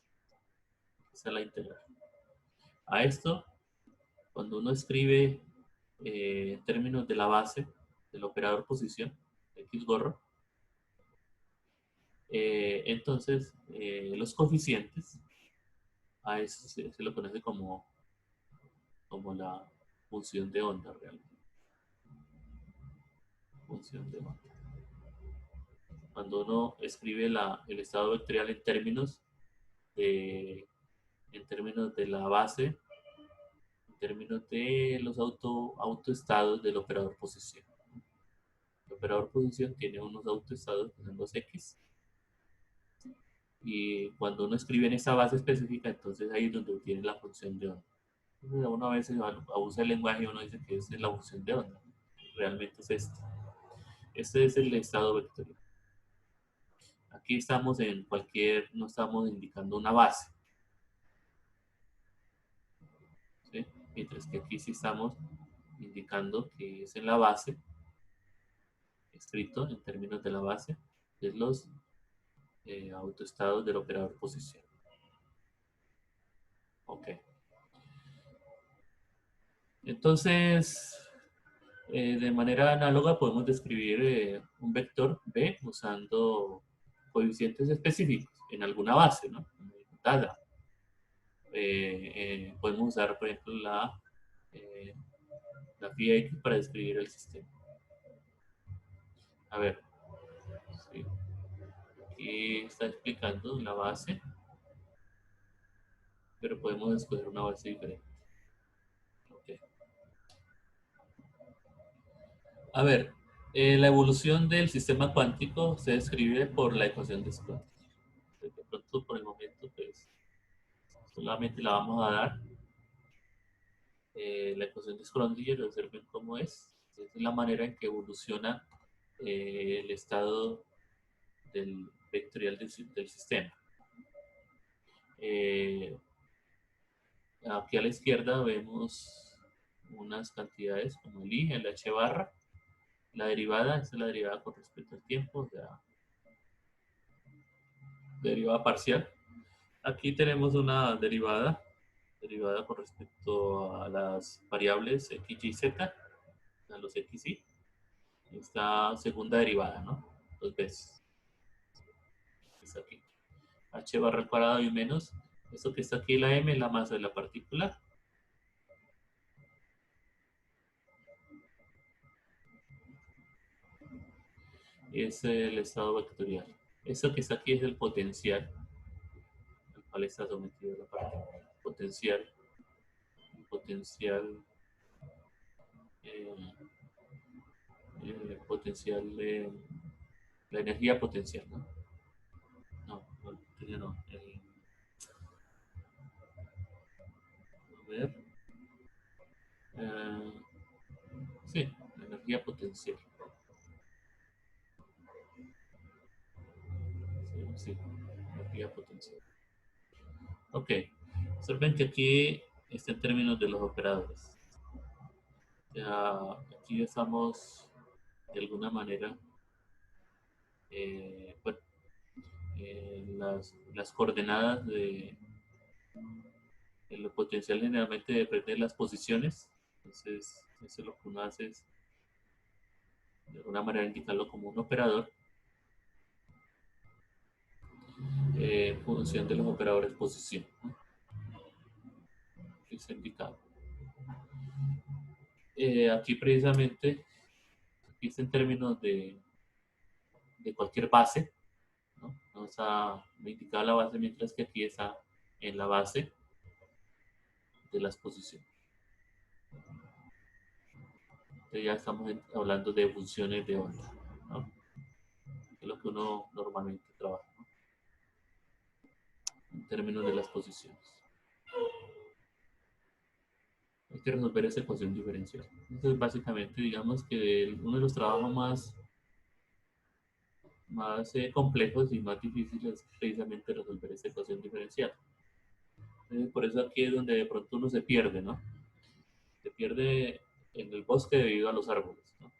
Esa es la integral. A esto, cuando uno escribe en términos de la base del operador posición, X gorro, entonces los coeficientes, a eso se lo conoce como la función de onda realmente. Función de onda. Cuando uno escribe el estado vectorial en términos de la base, en términos de los autoestados del operador posición. El operador posición tiene unos autoestados que son los X, y cuando uno escribe en esa base específica, entonces ahí es donde tiene la función de onda. Entonces uno a veces abusa el lenguaje y uno dice que esta es la función de onda. Realmente es este. Este es el estado vectorial. Aquí estamos no estamos indicando una base, ¿sí? Mientras que aquí sí estamos indicando que es en la base, escrito en términos de la base, de los autoestados del operador posición. Ok. Entonces, de manera análoga podemos describir un vector B usando coeficientes específicos en alguna base, ¿no? Dada. Podemos usar, por ejemplo, eh, la phi X para describir el sistema. A ver, sí. Aquí está explicando la base, pero podemos escoger una base diferente. Okay. A ver, la evolución del sistema cuántico se describe por la ecuación de Schrödinger. De pronto, por el momento, pues, solamente la vamos a dar. La ecuación de Schrödinger, observen cómo es. Es la manera en que evoluciona el estado vectorial del sistema. Aquí a la izquierda vemos unas cantidades como el I, el H barra, la derivada, esta es la derivada con respecto al tiempo, o sea, derivada parcial. Aquí tenemos una derivada con respecto a las variables x, y, z, a los x, y. Esta segunda derivada, ¿no? Dos veces. Está aquí. H barra al cuadrado y menos. Esto que está aquí, la m, la masa de la partícula. Es el estado vectorial. Esto que está aquí es el potencial al cual está sometido la partícula. Potencial, eh, la energía potencial, ¿no? No, no. A ver. energía potencial. Sí, sí, energía potencial. Ok, observen que aquí está en términos de los operadores. Ya, aquí estamos de alguna manera, bueno, las coordenadas de lo potencial generalmente depende de las posiciones. Entonces, eso lo que uno hace es de alguna manera indicarlo como un operador en función de los operadores posición, ¿no? Que está indicado. Aquí precisamente, aquí está en términos de cualquier base, ¿no? Vamos a indicar la base, mientras que aquí está en la base de las posiciones. Entonces ya estamos hablando de funciones de onda, ¿no? Que es lo que uno normalmente trabaja, ¿no? En términos de las posiciones. Hay que resolver esa ecuación diferencial. Entonces, básicamente, digamos que uno de los trabajos más complejos y más difíciles es precisamente resolver esa ecuación diferencial. Por eso aquí es donde de pronto uno se pierde, ¿no? Se pierde en el bosque debido a los árboles, ¿no?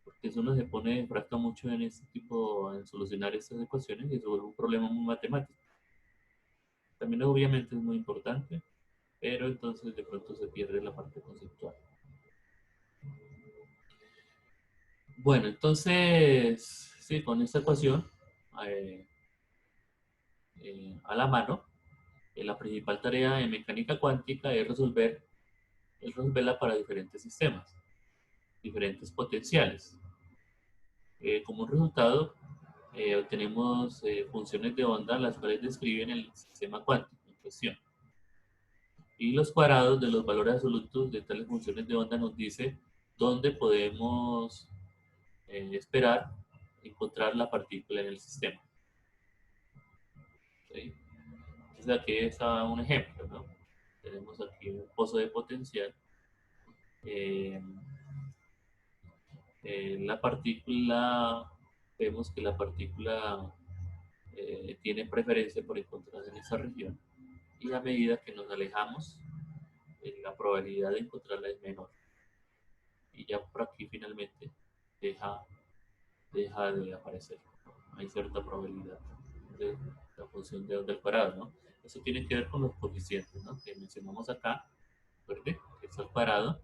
Porque si uno se pone, enfrasca mucho en este tipo, en solucionar estas ecuaciones y se vuelve un problema muy matemático. También obviamente es muy importante, pero entonces de pronto se pierde la parte conceptual. Bueno, entonces, sí, con esta ecuación eh, a la mano, la principal tarea de mecánica cuántica es resolverla para diferentes sistemas, diferentes potenciales. Como un resultado, obtenemos funciones de onda las cuales describen el sistema cuántico en cuestión. Y los cuadrados de los valores absolutos de tales funciones de onda nos dice dónde podemos esperar encontrar la partícula en el sistema. ¿Sí? Entonces aquí está un ejemplo, ¿no? Tenemos aquí un pozo de potencial. Eh, la partícula, vemos que la partícula tiene preferencia por encontrarse en esa región, y a medida que nos alejamos, la probabilidad de encontrarla es menor. Y ya por aquí finalmente deja, deja de aparecer. Hay cierta probabilidad de la función de onda al cuadrado, ¿no? Eso tiene que ver con los coeficientes, ¿no? Que mencionamos acá, ¿verde? Que es al cuadrado.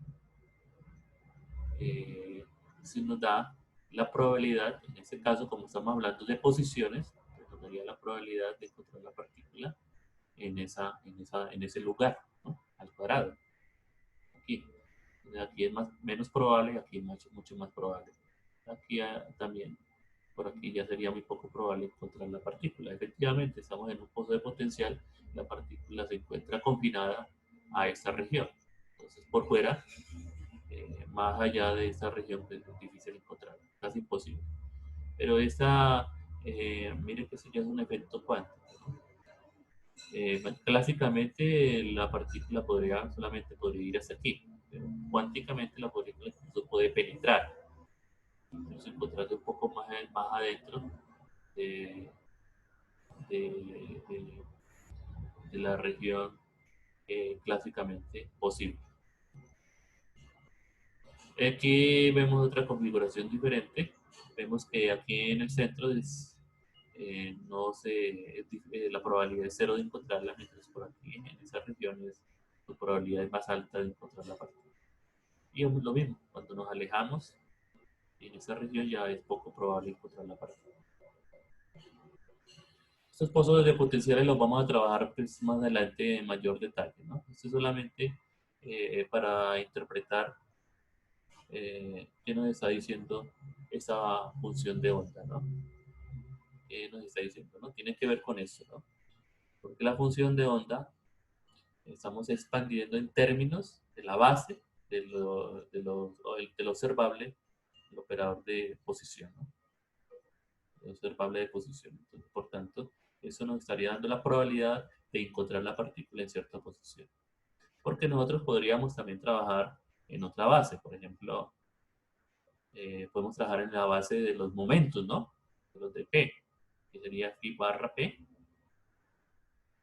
Se nos da la probabilidad, en este caso, como estamos hablando de posiciones, nos daría la probabilidad de encontrar la partícula en ese lugar, ¿no? Al cuadrado. Aquí. Aquí es menos probable y aquí es mucho más probable. Aquí también, por aquí ya sería muy poco probable encontrar la partícula. Efectivamente, estamos en un pozo de potencial, la partícula se encuentra confinada a esta región. Entonces, por fuera, más allá de esta región, pues, es difícil encontrar, casi imposible. Pero mire que eso ya es un efecto cuántico, ¿no? Clásicamente la partícula solamente podría ir hasta aquí, pero cuánticamente la partícula incluso puede penetrar, incluso encontrarse un poco más adentro de, de, de- de la región clásicamente posible. Aquí vemos otra configuración diferente. Vemos que aquí en el centro la probabilidad es cero de encontrarla, mientras por aquí en esas regiones la probabilidad es más alta de encontrar la partícula. Y es lo mismo, cuando nos alejamos en esa región ya es poco probable encontrar la partícula. Estos pozos de potenciales los vamos a trabajar pues, más adelante en mayor detalle, ¿no? Esto es solamente para interpretar qué nos está diciendo esa función de onda, ¿no? ¿Qué nos está diciendo, no? Tiene que ver con eso, ¿no? Porque la función de onda estamos expandiendo en términos de la base del observable, el operador de posición, ¿no? El observable de posición. Entonces, por tanto, eso nos estaría dando la probabilidad de encontrar la partícula en cierta posición. Porque nosotros podríamos también trabajar en otra base, por ejemplo, podemos trabajar en la base de los momentos, ¿no? De los de P, que sería phi barra P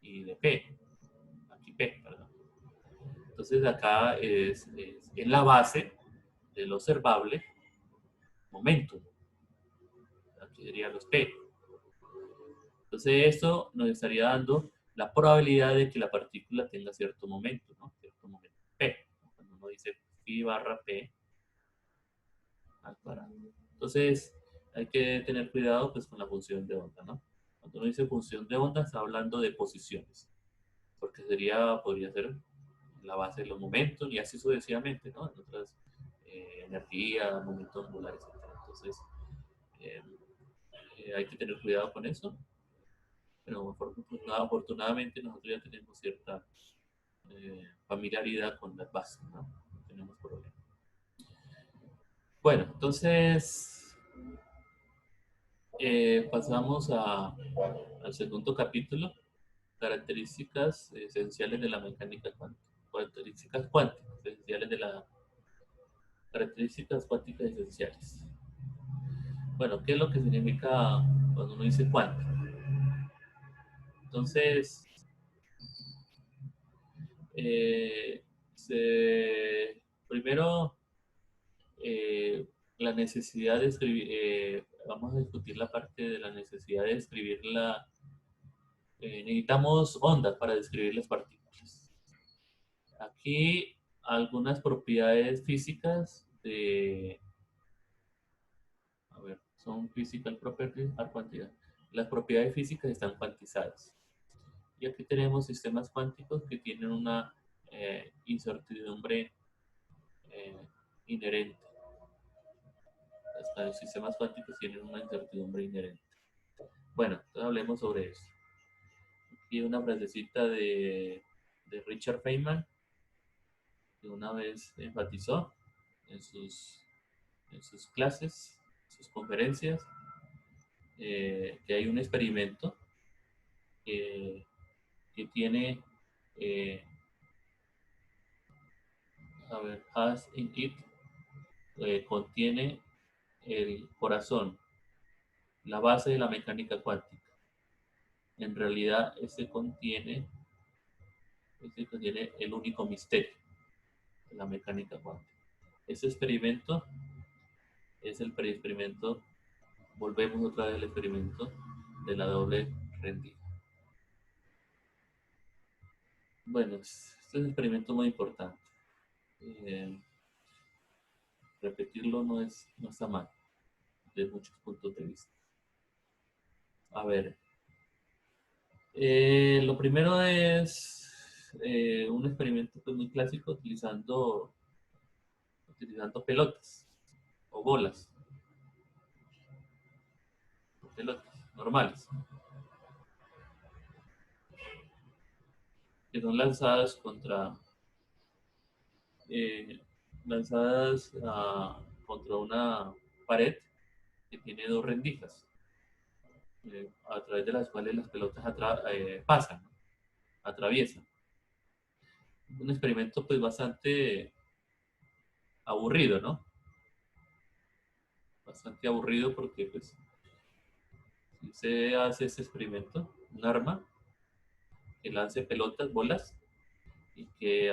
y de P, aquí P, perdón. Entonces acá es en la base del observable momento, aquí serían los P. Entonces esto nos estaría dando la probabilidad de que la partícula tenga cierto momento, ¿no? Cierto momento P. Cuando uno dice phi barra P al cuadrado. Entonces hay que tener cuidado pues con la función de onda, ¿no? Cuando uno dice función de onda está hablando de posiciones, porque podría ser la base de los momentos y así sucesivamente, ¿no? En otras energías, momentos angulares, etc. Entonces eh, hay que tener cuidado con eso, pero afortunadamente nosotros ya tenemos cierta familiaridad con las bases, ¿no? No tenemos problema. Bueno, entonces pasamos al segundo capítulo, características esenciales de la mecánica cuántica, características cuánticas esenciales de la características cuánticas esenciales. Bueno, ¿qué es lo que significa cuando uno dice cuántico? Entonces, eh, primero, la necesidad de escribir, vamos a discutir la parte de la necesidad de describirla. Necesitamos ondas para describir las partículas. Aquí algunas propiedades físicas a ver, son physical properties are cuantidad. Las propiedades físicas están cuantizadas. Y aquí tenemos sistemas cuánticos que tienen una incertidumbre eh, inherente. Hasta los sistemas cuánticos tienen una incertidumbre inherente. Bueno, entonces hablemos sobre eso. Aquí una frasecita de Richard Feynman, que una vez enfatizó en sus clases, sus conferencias, que hay un experimento que tiene, a ver, has in it, contiene el corazón, la base de la mecánica cuántica. En realidad, este contiene el único misterio de la mecánica cuántica. Este experimento es el experimento, volvemos otra vez al experimento de la doble rendija. Bueno, este es un experimento muy importante. Eh, repetirlo no está mal, desde muchos puntos de vista. A ver, lo primero es un experimento pues, muy clásico utilizando pelotas o bolas, pelotas normales, que son eh, contra una pared que tiene dos rendijas, a través de las cuales las pelotas pasan, ¿no? Atraviesan. Un experimento pues bastante aburrido, ¿no? Bastante aburrido porque pues si se hace este experimento, un arma que lance pelotas, bolas, y que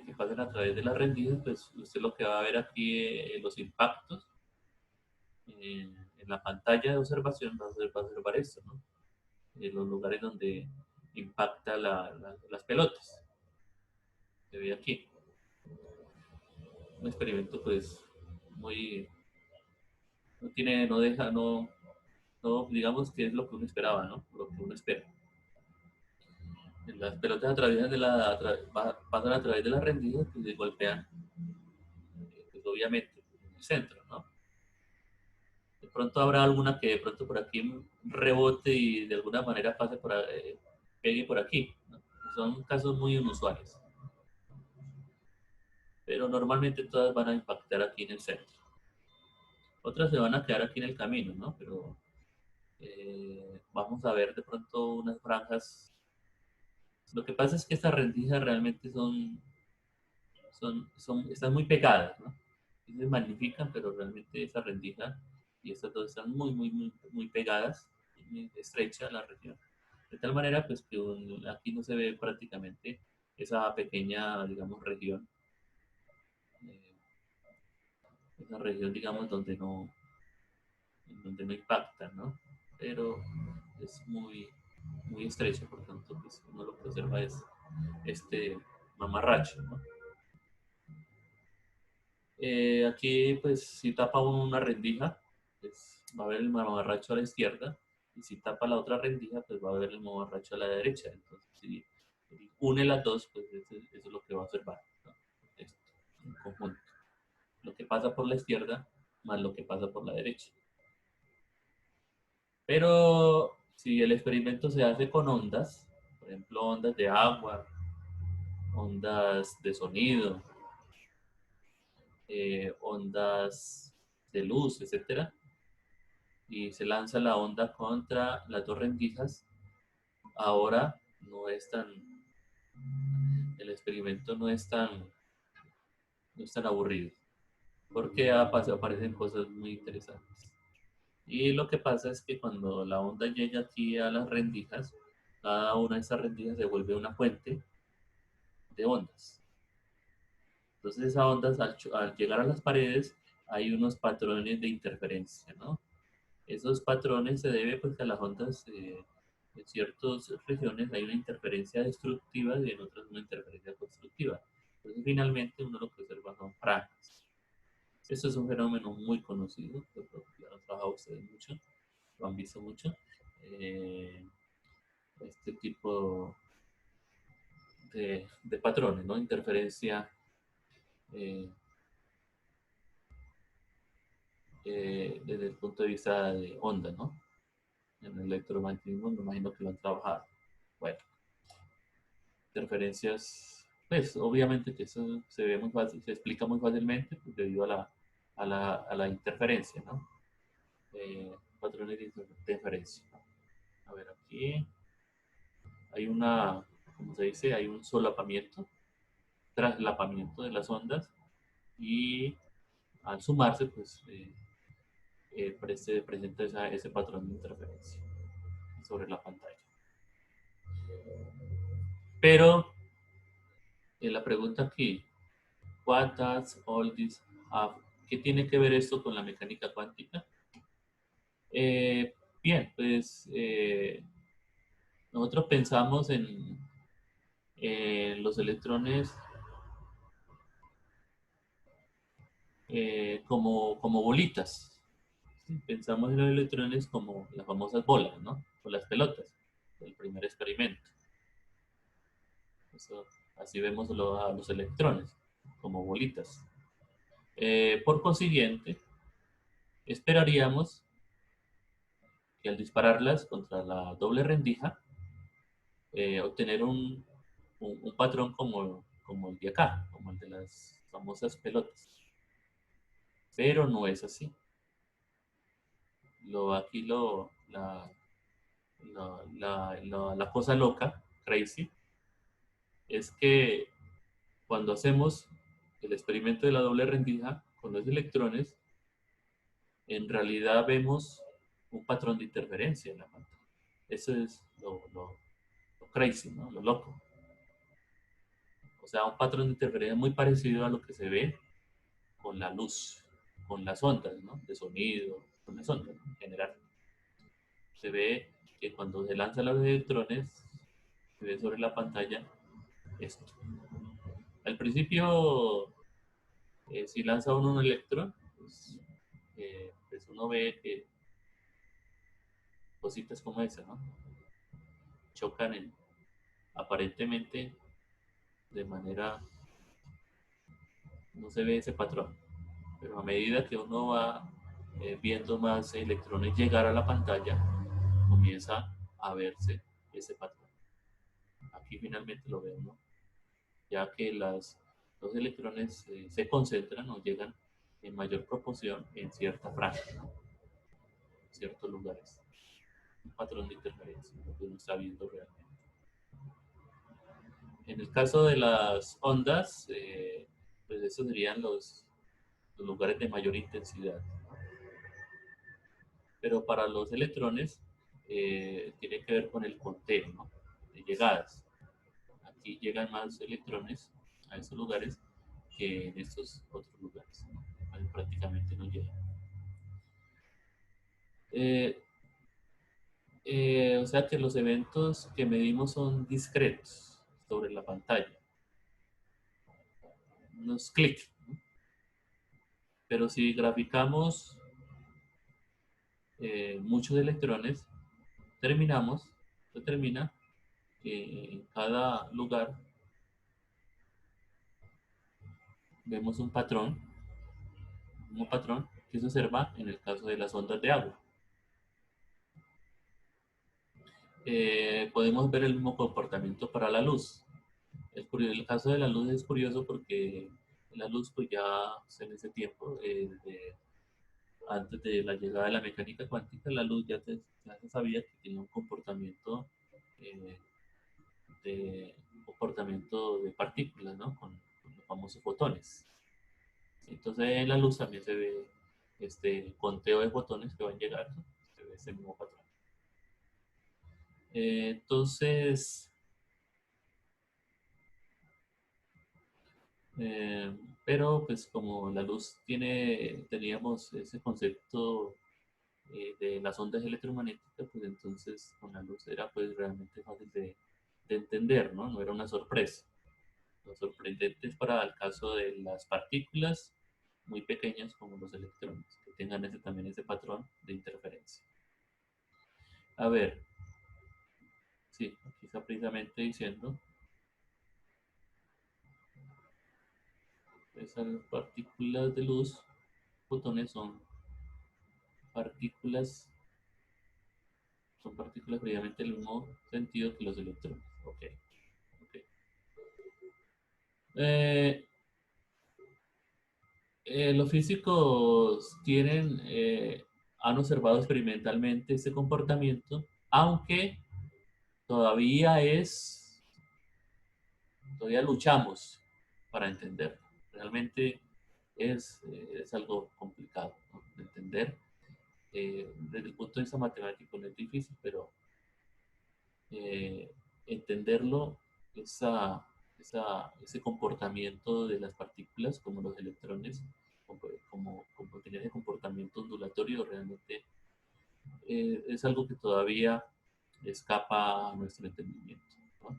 que pasen a través de las rendijas, pues usted lo que va a ver aquí, los impactos en la pantalla de observación, va a observar esto, ¿no? En los lugares donde impacta las pelotas. Se ve aquí. Un experimento, pues, muy. No deja, no, digamos que es lo que uno esperaba, ¿no? Lo que uno espera. Las pelotas pasan a través de las rendijas y se golpean, pues, obviamente, en el centro, ¿no? De pronto habrá alguna que de pronto por aquí rebote y de alguna manera pegue por aquí, ¿no? Son casos muy inusuales. Pero normalmente todas van a impactar aquí en el centro. Otras se van a quedar aquí en el camino, ¿no? Pero vamos a ver de pronto unas franjas. Lo que pasa es que estas rendijas realmente están muy pegadas, ¿no? se magnifican, pero realmente esa rendija y estas dos están muy pegadas, muy estrecha la región. De tal manera, pues que aquí no se ve prácticamente esa pequeña, digamos, región, eh, esa región, digamos, donde no impacta, ¿no? Pero es muy estrecho, por tanto, pues uno lo que observa es este mamarracho, ¿no? Aquí, pues, si tapa uno una rendija, pues va a ver el mamarracho a la izquierda, y si tapa la otra rendija, pues va a ver el mamarracho a la derecha. Entonces, si une las dos, pues eso es lo que va a observar, ¿no? Esto, en conjunto. Lo que pasa por la izquierda más lo que pasa por la derecha. Pero si el experimento se hace con ondas, por ejemplo, ondas de agua, ondas de sonido, ondas de luz, etcétera, y se lanza la onda contra las dos rendijas, ahora no es tan, el experimento no es tan aburrido, porque aparecen cosas muy interesantes. Y lo que pasa es que cuando la onda llega aquí a las rendijas, cada una de esas rendijas se vuelve una fuente de ondas. Entonces esas ondas al llegar a las paredes hay unos patrones de interferencia, ¿no? Esos patrones se deben pues que a las ondas en ciertas regiones hay una interferencia destructiva y en otras una interferencia constructiva. Entonces finalmente uno lo que observa son franjas. Esto es un fenómeno muy conocido, que lo han trabajado ustedes mucho, lo han visto mucho. Eh, este tipo de patrones, ¿no? Interferencia eh, desde el punto de vista de onda, ¿no? En el electromagnetismo me imagino que lo han trabajado. Bueno, interferencias, pues obviamente que eso se ve muy fácil, se explica muy fácilmente pues, debido a la interferencia, ¿no? Patrones de interferencia. ¿No? A ver, aquí hay una, como se dice, hay un solapamiento, traslapamiento de las ondas y al sumarse, pues presenta ese patrón de interferencia sobre la pantalla. Pero la pregunta aquí, what does all this have? ¿Qué tiene que ver esto con la mecánica cuántica? Bien, pues nosotros pensamos en los electrones como bolitas. ¿Sí? Pensamos en los electrones como las famosas bolas, ¿no? O las pelotas del primer experimento. Eso, así vemos a los electrones, como bolitas. Por consiguiente, esperaríamos que al dispararlas contra la doble rendija, obtener un patrón como el de acá, como el de las famosas pelotas. Pero no es así. Aquí la cosa loca, crazy, es que cuando hacemos el experimento de la doble rendija con los electrones, en realidad vemos un patrón de interferencia en la pantalla. Eso es lo crazy, ¿no? Lo loco. O sea, un patrón de interferencia muy parecido a lo que se ve con la luz, con las ondas, ¿no? De sonido, con las ondas, ¿no? En general. Se ve que cuando se lanzan los electrones, se ve sobre la pantalla esto. Al principio, si lanza uno un electrón, pues uno ve que cositas como esa, ¿no? Chocan aparentemente de manera, no se ve ese patrón, pero a medida que uno va viendo más electrones llegar a la pantalla, comienza a verse ese patrón. Aquí finalmente lo veo, ¿no? Ya que los electrones se concentran o llegan en mayor proporción en cierta franja, ¿no? En ciertos lugares. Un patrón de interferencia, lo que uno está viendo realmente. En el caso de las ondas, pues esos serían los los lugares de mayor intensidad. Pero para los electrones tiene que ver con el conteo, ¿no? De llegadas. Aquí llegan más electrones a esos lugares que en estos otros lugares, ¿no? Prácticamente no llegan. Eh, o sea que los eventos que medimos son discretos sobre la pantalla. Unos clics, ¿no? Pero si graficamos muchos electrones, determina que en cada lugar vemos un patrón que se observa en el caso de las ondas de agua. Podemos ver el mismo comportamiento para la luz. El caso de la luz es curioso porque la luz, pues ya en ese tiempo, antes de la llegada de la mecánica cuántica, la luz ya se sabía que tenía eh, un comportamiento de partículas, ¿no? Con los famosos fotones. Entonces en la luz también se ve este conteo de fotones que van a llegar, ¿no? Se ve ese mismo patrón. Entonces, eh, pero pues como la luz teníamos ese concepto de las ondas electromagnéticas, pues entonces con la luz era pues realmente fácil de entender, ¿no? No era una sorpresa. Lo sorprendente es para el caso de las partículas muy pequeñas como los electrones, que tengan también ese patrón de interferencia. A ver, sí, aquí está precisamente diciendo esas partículas de luz, fotones partículas, son partículas precisamente en el mismo sentido que los electrones. Ok, ok. Eh, los físicos han observado experimentalmente este comportamiento, aunque todavía todavía luchamos para entenderlo. Realmente es algo complicado, ¿no? De entender. Desde el punto de vista matemático no es difícil, pero eh, entenderlo, ese comportamiento de las partículas, como los electrones, como tener ese comportamiento ondulatorio, realmente es algo que todavía escapa a nuestro entendimiento, ¿no?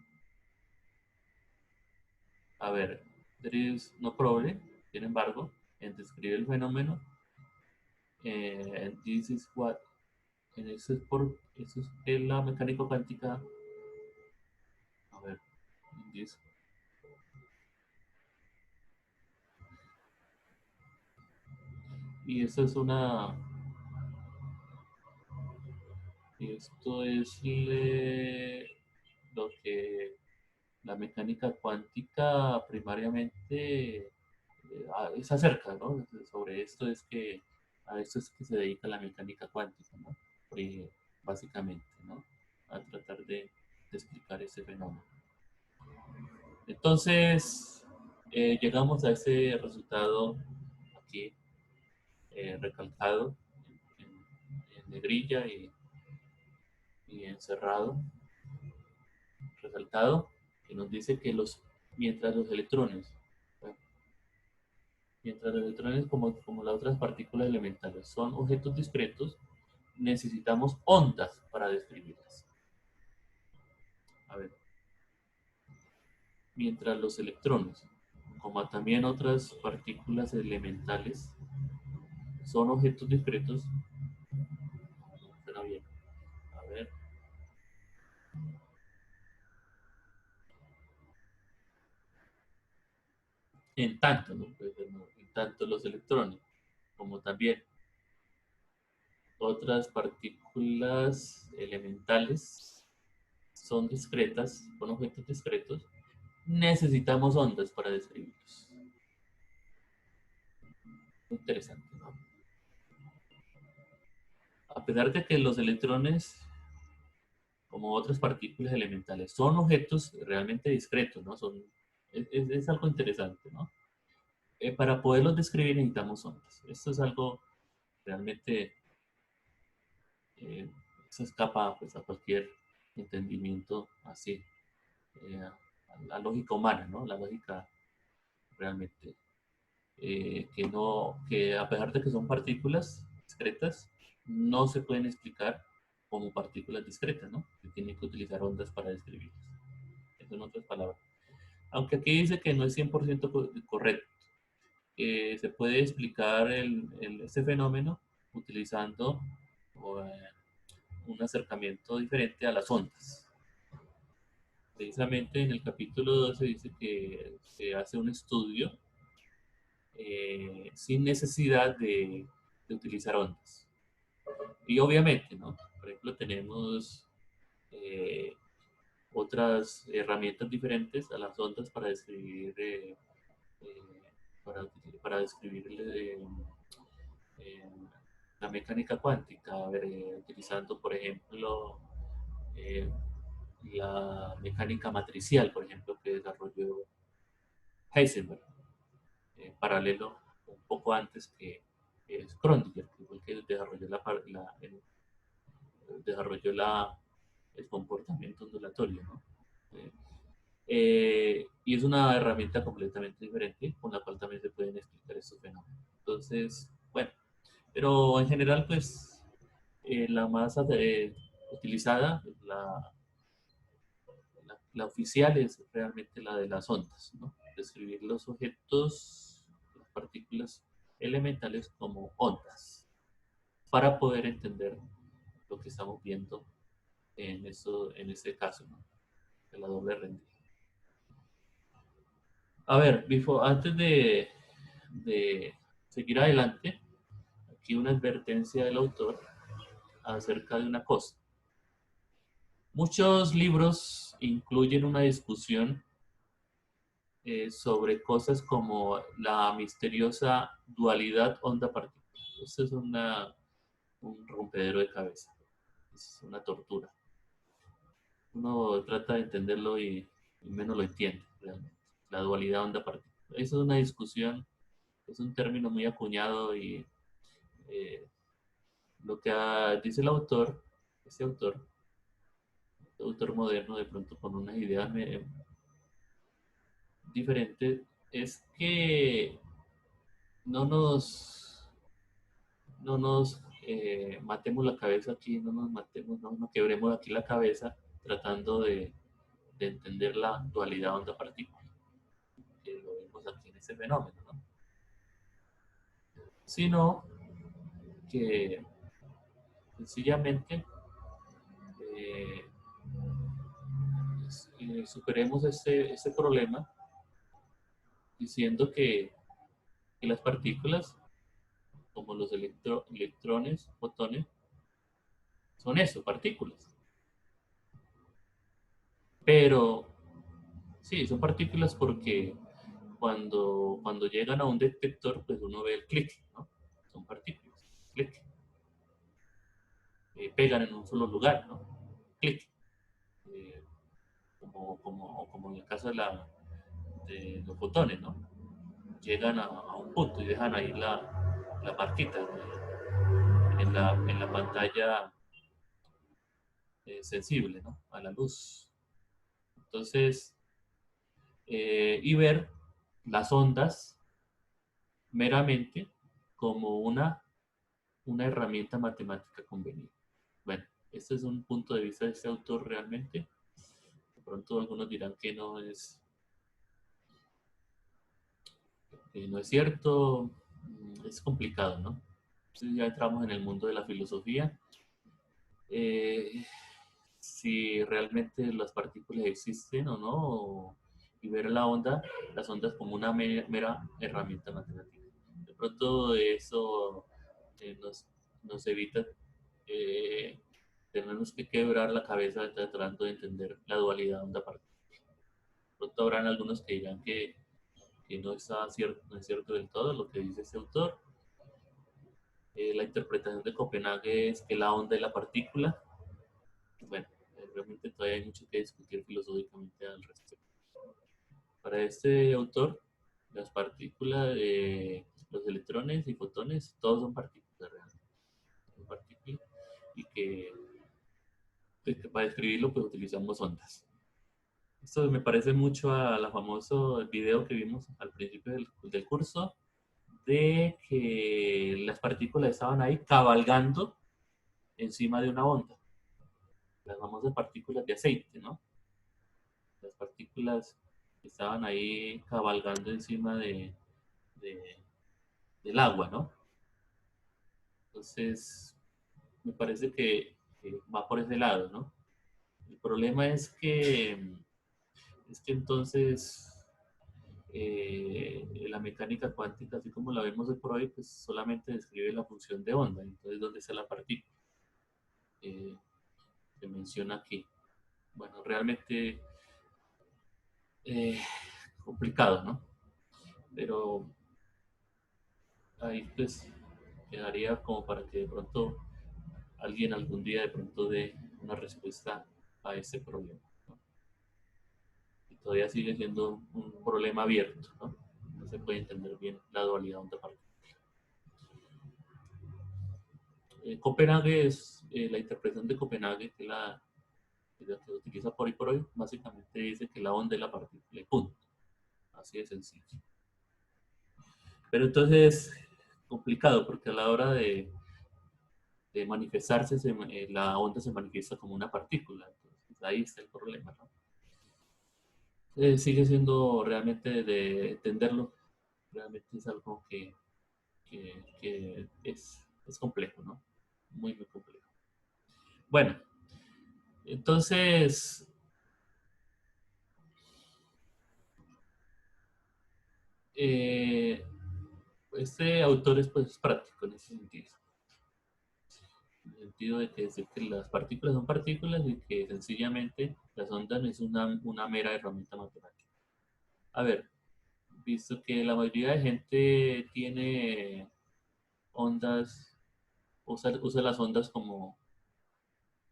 A ver, there is no problem, sin embargo, en describir el fenómeno, and this is what, eso es la mecánica cuántica, a ver, this, y esto es lo que la mecánica cuántica primariamente es acerca, ¿no? Sobre esto es que a esto es que se dedica la mecánica cuántica, ¿no? Básicamente, ¿no? A tratar de explicar ese fenómeno. Entonces, llegamos a ese resultado aquí recalcado en negrilla y encerrado, resaltado, que nos dice que mientras los electrones, bueno, mientras los electrones como las otras partículas elementales son objetos discretos, necesitamos ondas para describirlas. A ver, mientras los electrones, como también otras partículas elementales, son objetos discretos, suena bien. A ver, en tanto, ¿no? Pues, en tanto los electrones, como también otras partículas elementales son discretas, son objetos discretos, necesitamos ondas para describirlos. Interesante, ¿no? A pesar de que los electrones, como otras partículas elementales, son objetos realmente discretos, ¿no? Es algo interesante, ¿no? para poderlos describir necesitamos ondas. Esto es algo realmente, eh, se escapa pues, a cualquier entendimiento así, a la lógica humana, ¿no? La lógica realmente, que a pesar de que son partículas discretas, no se pueden explicar como partículas discretas, ¿no? Se tienen que utilizar ondas para describirlas. Eso en otras palabras. Aunque aquí dice que no es 100% correcto. Se puede explicar este fenómeno utilizando un acercamiento diferente a las ondas. Precisamente en el capítulo 12 dice que se hace un estudio sin necesidad de utilizar ondas. Y obviamente, ¿no? Por ejemplo, tenemos eh, otras herramientas diferentes a las ondas para describir, eh, para describir eh, la mecánica cuántica, a ver, utilizando, por ejemplo, eh, la mecánica matricial, por ejemplo, que desarrolló Heisenberg, paralelo un poco antes que Schrödinger, que fue el que desarrolló, desarrolló el comportamiento ondulatorio, ¿no? Y es una herramienta completamente diferente con la cual también se pueden explicar estos fenómenos. Entonces, bueno, pero en general, pues, la más utilizada, la oficial es realmente la de las ondas, ¿no? Describir los objetos, las partículas elementales como ondas, para poder entender lo que estamos viendo en este caso, ¿no? De la doble rendija. A ver, antes de seguir adelante, aquí una advertencia del autor acerca de una cosa. Muchos libros incluyen una discusión sobre cosas como la misteriosa dualidad onda-partícula. Esto es un rompedero de cabeza, es una tortura. Uno trata de entenderlo y menos lo entiende, realmente. La dualidad onda-partícula. Eso es una discusión, es un término muy acuñado y eh, lo que dice el autor, este autor moderno, de pronto con unas ideas diferentes, es que no nos, no nos matemos la cabeza aquí, no nos matemos, no nos quebremos aquí la cabeza tratando de entender la dualidad onda-partícula, que lo vemos aquí en este fenómeno, ¿no? Sino que sencillamente eh, superemos este problema diciendo que las partículas, como los electrones, fotones, son eso, partículas. Pero sí, son partículas porque cuando llegan a un detector, pues uno ve el clic, ¿no? Son partículas, clic. Pegan en un solo lugar, ¿no? Clic. Eh, como en el caso de los fotones, ¿no? Llegan a un punto y dejan ahí la marquita en la pantalla sensible, ¿no? A la luz. Entonces, y ver las ondas meramente como una herramienta matemática conveniente. Bueno, este es un punto de vista de este autor realmente. De pronto algunos dirán que no es cierto, es complicado, ¿no? Entonces ya entramos en el mundo de la filosofía. Eh, si realmente las partículas existen o no, y ver las ondas como una mera herramienta matemática. De pronto eso nos evita tenemos que quebrar la cabeza tratando de entender la dualidad onda-partícula. De pronto habrán algunos que dirán que no, no es cierto del todo lo que dice este autor. La interpretación de Copenhague es que la onda es la partícula. Bueno, realmente todavía hay mucho que discutir filosóficamente al respecto. Para este autor, Las partículas, los electrones y fotones, todos son partículas realmente. Son partículas y que para describirlo pues utilizamos ondas. Esto me parece mucho a la famoso video que vimos al principio del curso de que las partículas estaban ahí cabalgando encima de una onda. Las famosas partículas de aceite, ¿no? Las partículas estaban ahí cabalgando encima de- del agua, ¿no? Entonces, me parece que va por ese lado, ¿no? El problema es que entonces la mecánica cuántica, así como la vemos hoy por hoy, pues solamente describe la función de onda. Entonces, ¿dónde está la partícula? Eh, Se menciona aquí. Bueno, realmente eh, complicado, ¿no? Pero ahí pues quedaría como para que de pronto alguien algún día de pronto dé una respuesta a ese problema, ¿no? Y todavía sigue siendo un problema abierto, ¿no? No se puede entender bien la dualidad onda-partícula. Copenhague es la interpretación de Copenhague, que es la que se utiliza por hoy por hoy, básicamente dice que la onda es la partícula y punto. Así de sencillo. Pero entonces, complicado, porque a la hora de manifestarse, la onda se manifiesta como una partícula. Entonces, ahí está el problema, ¿no? Sigue siendo realmente de entenderlo, realmente es algo que es complejo, ¿no? Muy, muy complejo. Bueno, entonces, eh, este autor es pues práctico en ese sentido. En el sentido de que decir que las partículas son partículas y que sencillamente las ondas no es una mera herramienta matemática. A ver, visto que la mayoría de gente tiene ondas, usa las ondas como,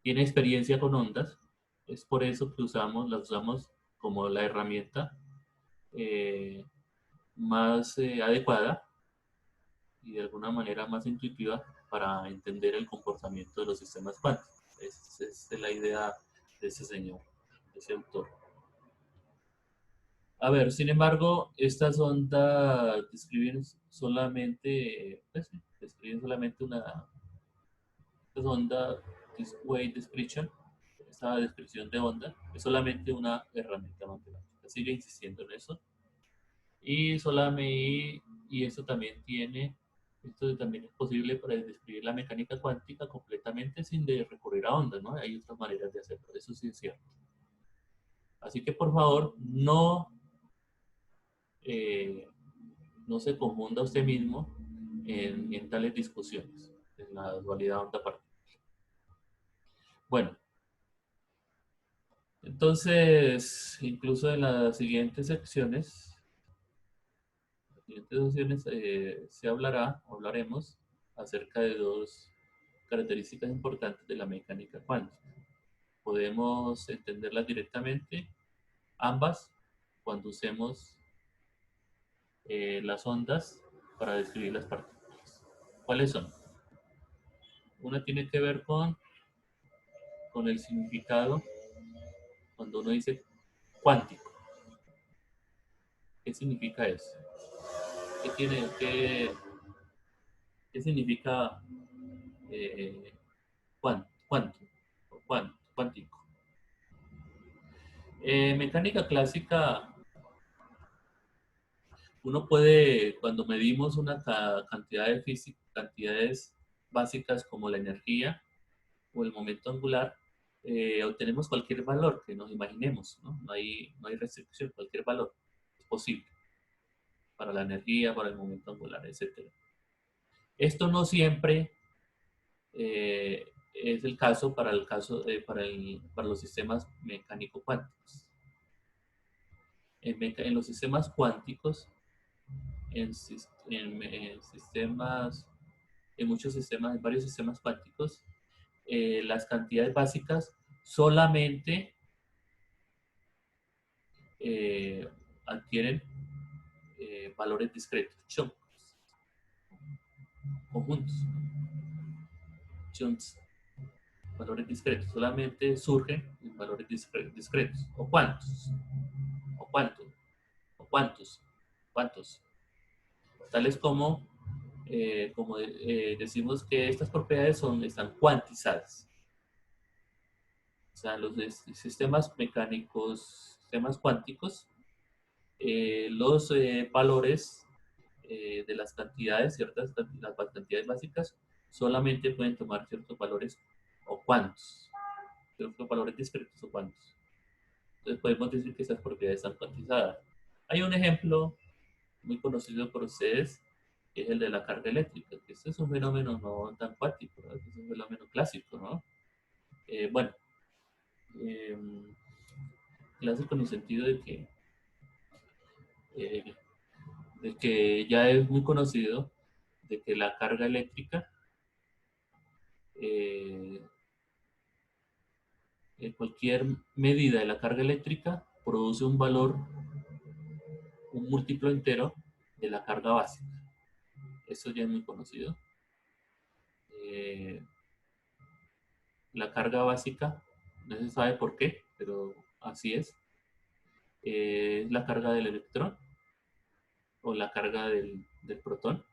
tiene experiencia con ondas, es por eso que las usamos como la herramienta eh, más adecuada y de alguna manera más intuitiva para entender el comportamiento de los sistemas cuánticos. Esa es la idea de ese señor, de ese autor. A ver, sin embargo, estas ondas describen solamente esta onda, this wave description, esta descripción de onda, es solamente una herramienta matemática. Sigue insistiendo en eso. Y solamente, y esto también es posible para describir la mecánica cuántica completamente sin recurrir a ondas, ¿no? Hay otras maneras de hacerlo, eso sí es cierto. Así que por favor, eh, no se confunda usted mismo en tales discusiones, en la dualidad onda-partícula. Bueno, entonces, incluso en las siguientes secciones, se hablaremos acerca de dos características importantes de la mecánica cuántica. Podemos entenderlas directamente, ambas, cuando usemos las ondas para describir las partículas. ¿Cuáles son? Una tiene que ver con el significado cuando uno dice cuántico. ¿Qué significa eso? ¿Qué, tiene, qué, qué significa cuánto? Cuántico. Mecánica clásica, uno puede, cuando medimos una cantidad de cantidades básicas como la energía o el momento angular, obtenemos cualquier valor que nos imaginemos, ¿no? No hay restricción, cualquier valor es posible para la energía, para el momento angular, etc. Esto no siempre es el caso para los sistemas mecánico-cuánticos. En los sistemas cuánticos, en sistemas, en muchos sistemas, en varios sistemas cuánticos, las cantidades básicas solamente eh, adquieren valores discretos, chunks, conjuntos, chunks, valores discretos, solamente surgen en valores discretos, o cuantos, o cuánto, o cuántos, tales como decimos que estas propiedades están cuantizadas. O sea, los sistemas mecánicos, sistemas cuánticos, los valores de las cantidades, las cantidades básicas, solamente pueden tomar ciertos valores o cuantos, ciertos valores discretos o cuantos. Entonces podemos decir que esas propiedades están cuantizadas. Hay un ejemplo muy conocido por ustedes, que es el de la carga eléctrica, que este es un fenómeno no tan cuántico, ¿no? Es un fenómeno clásico, ¿no? Bueno, eh, clásico en el sentido eh, de que ya es muy conocido de que la carga eléctrica, eh, cualquier medida de la carga eléctrica produce un valor, un múltiplo entero de la carga básica. Eso ya es muy conocido. Eh, la carga básica, no se sabe por qué, pero así es. La carga del electrón o la carga del protón.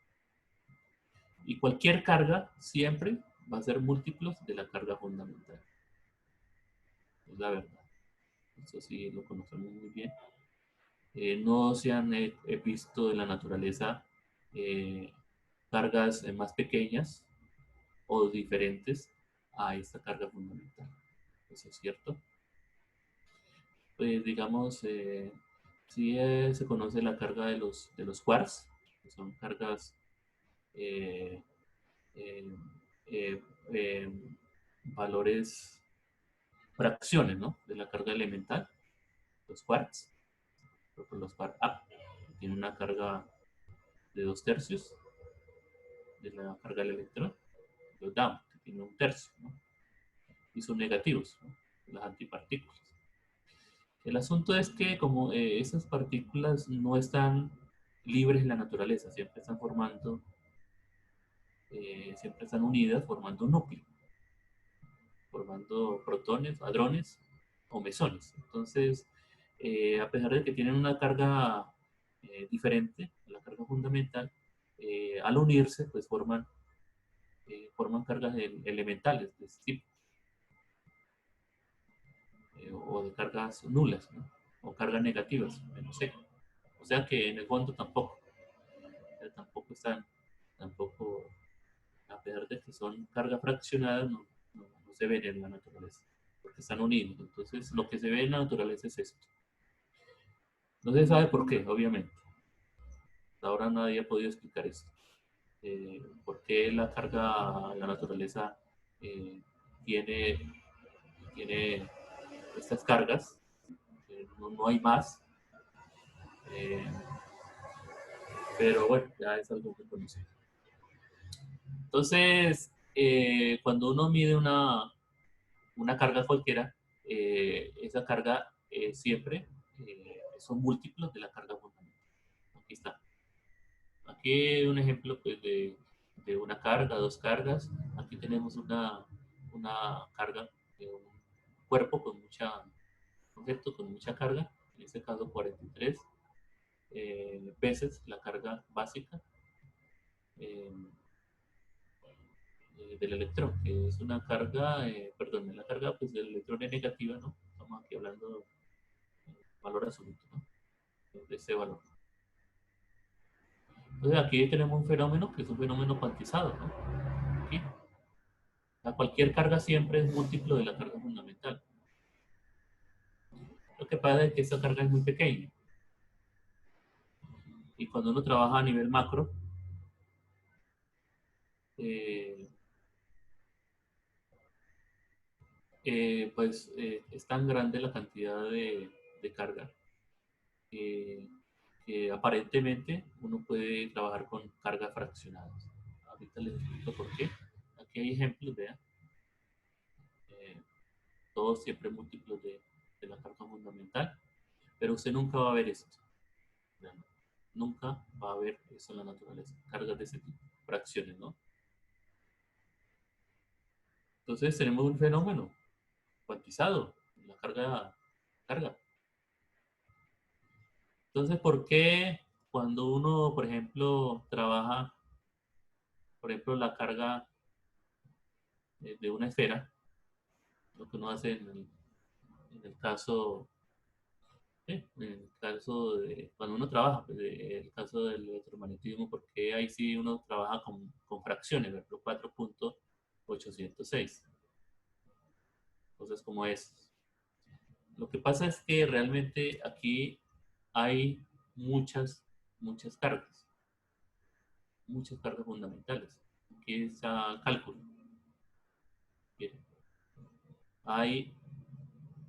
Y cualquier carga siempre va a ser múltiplos de la carga fundamental. Es la verdad. Eso sí lo conocemos muy bien. No se han visto en la naturaleza eh, cargas más pequeñas o diferentes a esta carga fundamental. Eso es cierto. Pues digamos, sí se conoce la carga de los quarks, que son cargas eh, eh, eh, eh, valores, fracciones, ¿no? De la carga elemental, los quarks, por ejemplo, los quark up, que tiene una carga de 2/3 de la carga del electrón, los down, que tiene 1/3, ¿no? Y son negativos, ¿no? Las antipartículas. El asunto es que como esas partículas no están libres en la naturaleza, siempre están unidas formando un núcleo, formando protones, hadrones o mesones. Entonces, a pesar de que tienen una carga diferente, la carga fundamental, al unirse, pues forman cargas elementales de este tipo, o de cargas nulas, ¿no? O cargas negativas, no sé. O sea que en el fondo tampoco están, tampoco, a pesar de que son cargas fraccionadas, no se ven en la naturaleza, porque están unidos. Entonces, lo que se ve en la naturaleza es esto. No se sabe por qué, obviamente. Hasta ahora nadie ha podido explicar esto. ¿Por qué la carga en la naturaleza eh, tiene, tiene estas cargas? No hay más. Eh, pero bueno, ya es algo muy conocido. Entonces, cuando uno mide una carga cualquiera, esa carga siempre son múltiplos de la carga fundamental. Aquí está. Aquí un ejemplo pues, de una carga, dos cargas. Aquí tenemos una carga de un cuerpo con objeto con mucha carga, en este caso 43 veces la carga básica eh, del electrón, que es una carga, perdón, la carga pues, del electrón es negativa, ¿no? Estamos aquí hablando de valor absoluto, ¿no? De ese valor. Entonces aquí tenemos un fenómeno que es un fenómeno cuantizado, ¿no? Aquí. Cualquier carga siempre es múltiplo de la carga fundamental. Lo que pasa es que esta carga es muy pequeña. Y cuando uno trabaja a nivel macro, eh, pues es tan grande la cantidad de carga que aparentemente uno puede trabajar con cargas fraccionadas. Ahorita les explico por qué. Aquí hay ejemplos, vean. Eh, Todos siempre múltiplos de la carga fundamental, pero usted nunca va a ver esto. ¿No? Nunca va a haber eso en la naturaleza, cargas de ese tipo, fracciones, ¿no? Entonces tenemos un fenómeno cuantizado, la carga. Entonces, ¿por qué cuando uno, por ejemplo, trabaja, por ejemplo, la carga de una esfera, lo que uno hace en el caso, en el caso de cuando uno trabaja, pues, el caso del electromagnetismo, porque ahí sí uno trabaja con fracciones, por ejemplo, 4.806, cosas como esas. Lo que pasa es que realmente aquí hay muchas, muchas cargas fundamentales. Aquí está cálculo. Bien. Hay,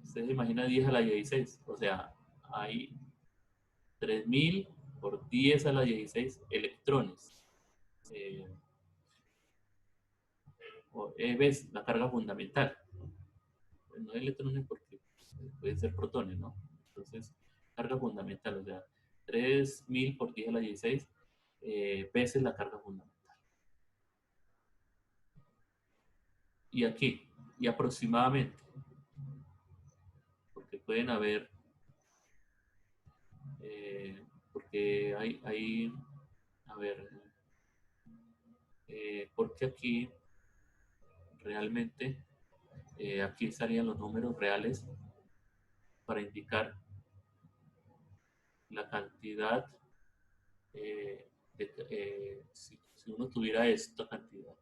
usted se imagina 10 a la 16, o sea, hay 3.000 por 10 a la 16 electrones. Eh, ¿Ves? La carga fundamental. Pues no electrones porque pueden ser protones, ¿no? Entonces, carga fundamental, o sea, 3.000 por 10 a la 16 veces la carga fundamental. Y aquí, y aproximadamente, porque pueden haber, porque hay a ver, porque aquí realmente, aquí estarían los números reales para indicar la cantidad, si uno tuviera esta cantidad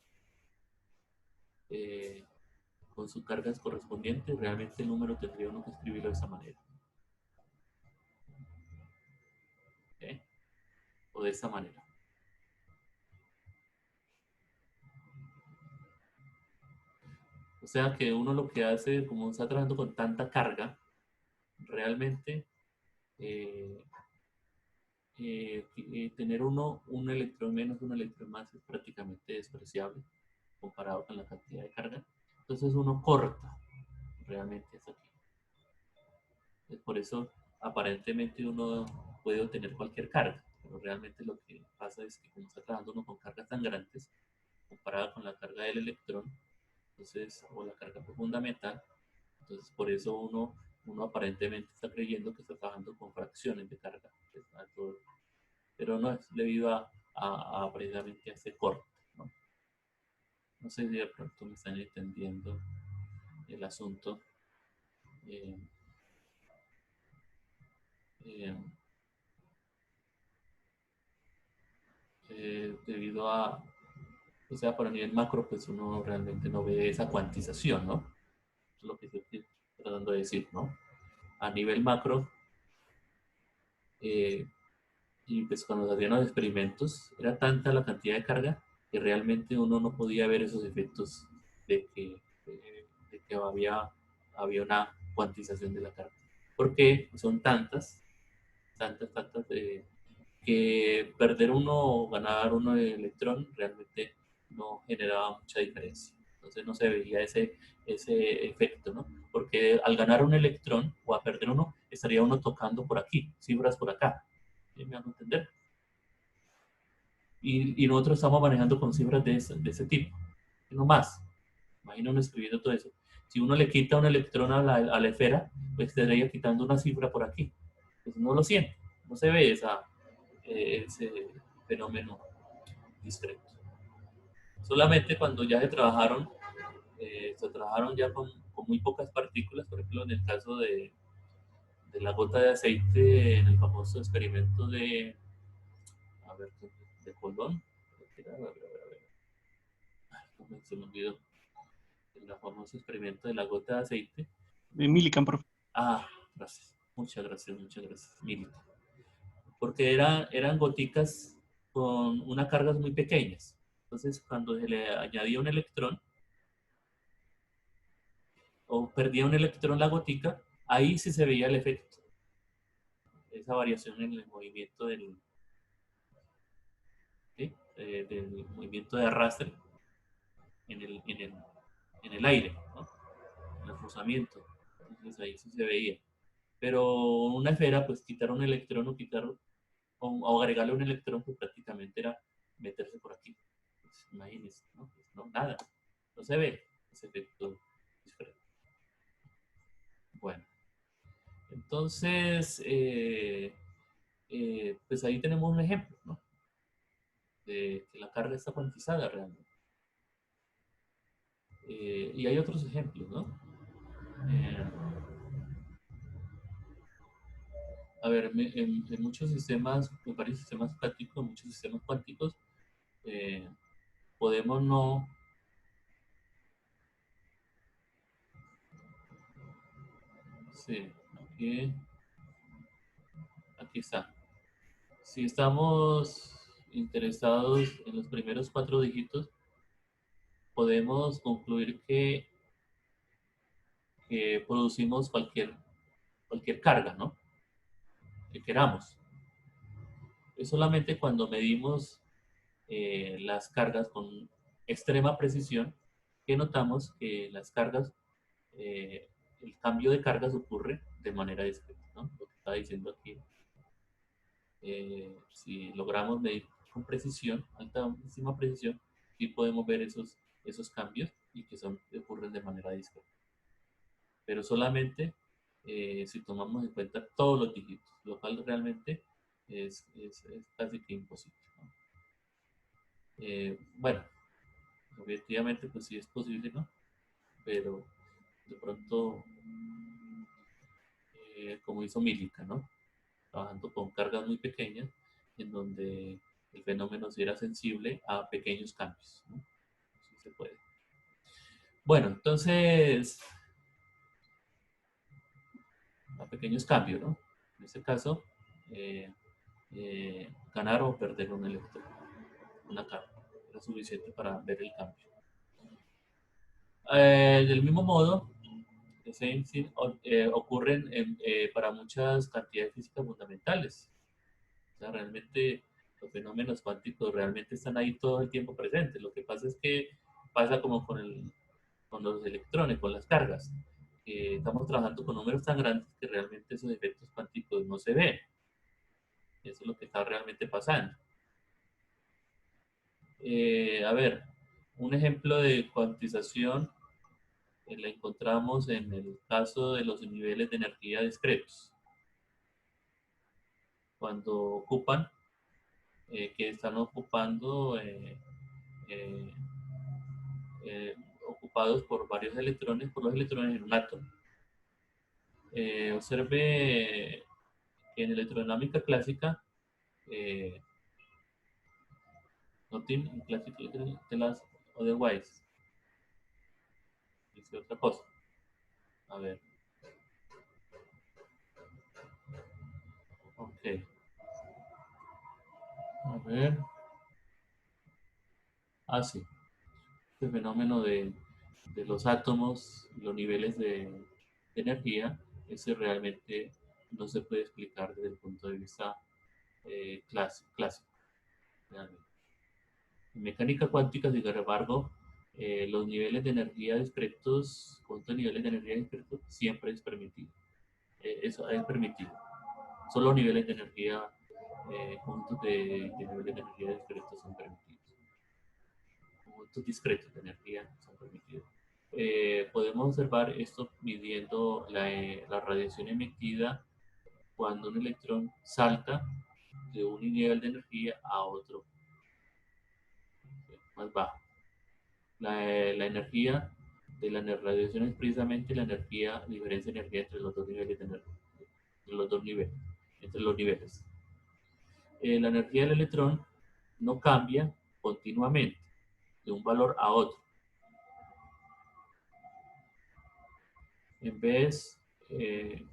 eh, con sus cargas correspondientes, realmente el número tendría uno que escribirlo de esa manera. ¿Eh? O de esta manera. O sea que uno lo que hace, como está trabajando con tanta carga, realmente eh, tener un electrón menos, un electrón más es prácticamente despreciable comparado con la cantidad de carga. Entonces uno corta realmente es aquí. Es por eso aparentemente uno puede obtener cualquier carga, pero realmente lo que pasa es que como está trabajando uno con cargas tan grandes, comparada con la carga del electrón, entonces, o la carga fundamental, entonces por eso uno aparentemente está creyendo que está trabajando con fracciones de carga, pero no es debido a precisamente a ese corte, ¿no? No sé si de pronto me están entendiendo el asunto. Eh, eh, Debido a, o sea, para nivel macro, pues uno realmente no ve esa cuantización, ¿no? Eso es lo que estoy tratando de decir, ¿no? A nivel macro, eh, y pues cuando se hacían los experimentos, era tanta la cantidad de carga que realmente uno no podía ver esos efectos de que había una cuantización de la carga. Porque son tantas, que perder uno o ganar uno de electrón realmente no generaba mucha diferencia. Entonces no se veía ese efecto, ¿no? Porque al ganar un electrón o a perder uno, estaría uno tocando por aquí, cifras por acá. ¿Sí me van a entender? Y nosotros estamos manejando con cifras de ese tipo. No más. Imagina uno escribiendo todo eso. Si uno le quita un electrón a la esfera, pues estaría quitando una cifra por aquí. Pues no lo siente, no se ve ese fenómeno discreto. Solamente cuando ya se trabajaron ya con muy pocas partículas, por ejemplo, en el caso de la gota de aceite, en el famoso experimento a ver, de Colón, se me olvidó, el famoso experimento de la gota de aceite. Millikan, por favor. Ah, gracias, muchas gracias, Milton. Porque eran goticas con unas cargas muy pequeñas. Entonces, cuando se le añadía un electrón, o perdía un electrón la gotica, ahí sí se veía el efecto, esa variación en el movimiento ¿sí? Del movimiento de arrastre en en el aire, ¿no? En el rozamiento. Entonces ahí sí se veía. Pero una esfera, pues quitar un electrón o quitar o agregarle un electrón, pues prácticamente era meterse por aquí. Pues, imagínense, ¿no? Pues, no, nada, no se ve ese efecto discreto. Bueno, entonces, pues ahí tenemos un ejemplo, ¿no? De que la carga está cuantizada realmente. Y hay otros ejemplos, ¿no? Eh, a ver, en muchos sistemas, en varios sistemas prácticos, muchos sistemas cuánticos, eh, podemos no, sí, aquí está. Si estamos interesados en los primeros cuatro dígitos, podemos concluir que producimos cualquier carga, ¿no? Que queramos. Es solamente cuando medimos las cargas con extrema precisión que notamos que las cargas, eh, el cambio de cargas ocurre de manera discreta, ¿no? Lo que está diciendo aquí, si logramos medir con precisión, altísima precisión, sí podemos ver esos cambios y que ocurren de manera discreta. Pero solamente si tomamos en cuenta todos los dígitos, lo cual realmente es casi que imposible, ¿no? Bueno, objetivamente pues sí es posible, ¿no? Pero de pronto, como hizo Milica, ¿no? Trabajando con cargas muy pequeñas, en donde el fenómeno sí era sensible a pequeños cambios, ¿no? Sí se puede. Bueno, entonces, a pequeños cambios, ¿no? En este caso, eh, ganar o perder un electrón, una carga, era suficiente para ver el cambio. Del mismo modo, ocurren para muchas cantidades físicas fundamentales. O sea, realmente los fenómenos cuánticos realmente están ahí todo el tiempo presentes. Lo que pasa es que pasa como con los electrones, con las cargas. Estamos trabajando con números tan grandes que realmente esos efectos cuánticos no se ven. Eso es lo que está realmente pasando. A ver, un ejemplo de cuantización la encontramos en el caso de los niveles de energía discretos. Cuando ocupan, que están ocupando, eh, ocupados por varios electrones, por los electrones en un átomo. Observe que en electrodinámica clásica, eh, nothing in classical tell us otherwise. Dice otra cosa. A ver. Ok. A ver. Ah, sí. Este fenómeno de los átomos, los niveles de energía, ese realmente no se puede explicar desde el punto de vista clásico, realmente. En mecánica cuántica, sin embargo, los niveles de energía discretos, conjuntos de niveles de energía discretos, siempre es permitido. Eso es permitido. Solo niveles de energía, conjuntos de niveles de energía discretos son permitidos. Conjuntos discretos de energía son permitidos. Podemos observar esto midiendo la radiación emitida cuando un electrón salta de un nivel de energía a otro más bajo. La energía de la radiación es precisamente la diferencia de energía entre los dos niveles de energía, entre los dos niveles, entre los niveles. La energía del electrón no cambia continuamente de un valor a otro. En vez de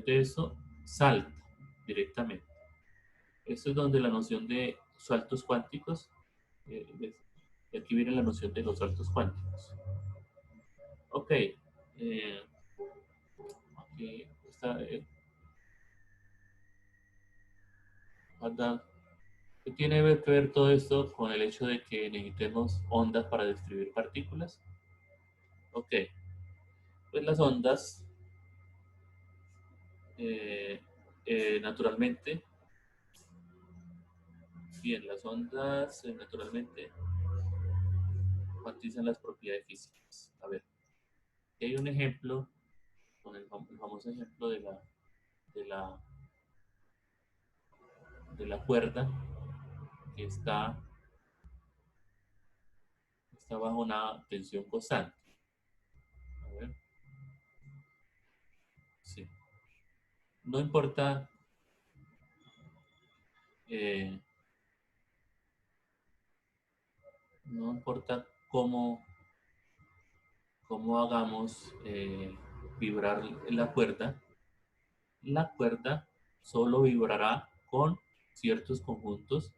eso, salta directamente. Esto es donde la noción de saltos cuánticos, aquí viene la noción de los saltos cuánticos. Ok, aquí está, ¿qué tiene que ver todo esto con el hecho de que necesitemos ondas para describir partículas? Ok, pues las ondas naturalmente Bien, las ondas naturalmente cuantizan las propiedades físicas. A ver, aquí hay un ejemplo, con el famoso ejemplo de la, de la cuerda que está bajo una tensión constante. A ver, sí. No importa, eh, no importa cómo hagamos vibrar la cuerda solo vibrará con ciertos conjuntos,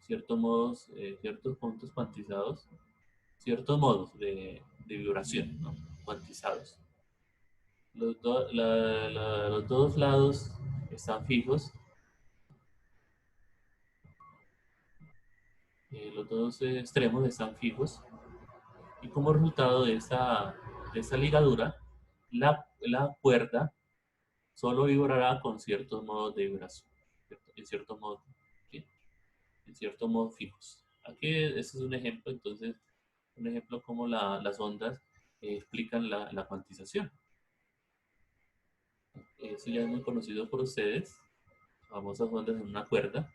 ciertos puntos cuantizados, ciertos modos de vibración, ¿no? Cuantizados. Los dos lados están fijos, los dos extremos están fijos, y como resultado de esa ligadura, la cuerda solo vibrará con ciertos modos de vibración, ¿cierto? ¿Sí? En cierto modo fijos. Aquí este es un ejemplo, entonces, un ejemplo como las ondas explican la cuantización. Eso ya es muy conocido por ustedes, famosas ondas en una cuerda.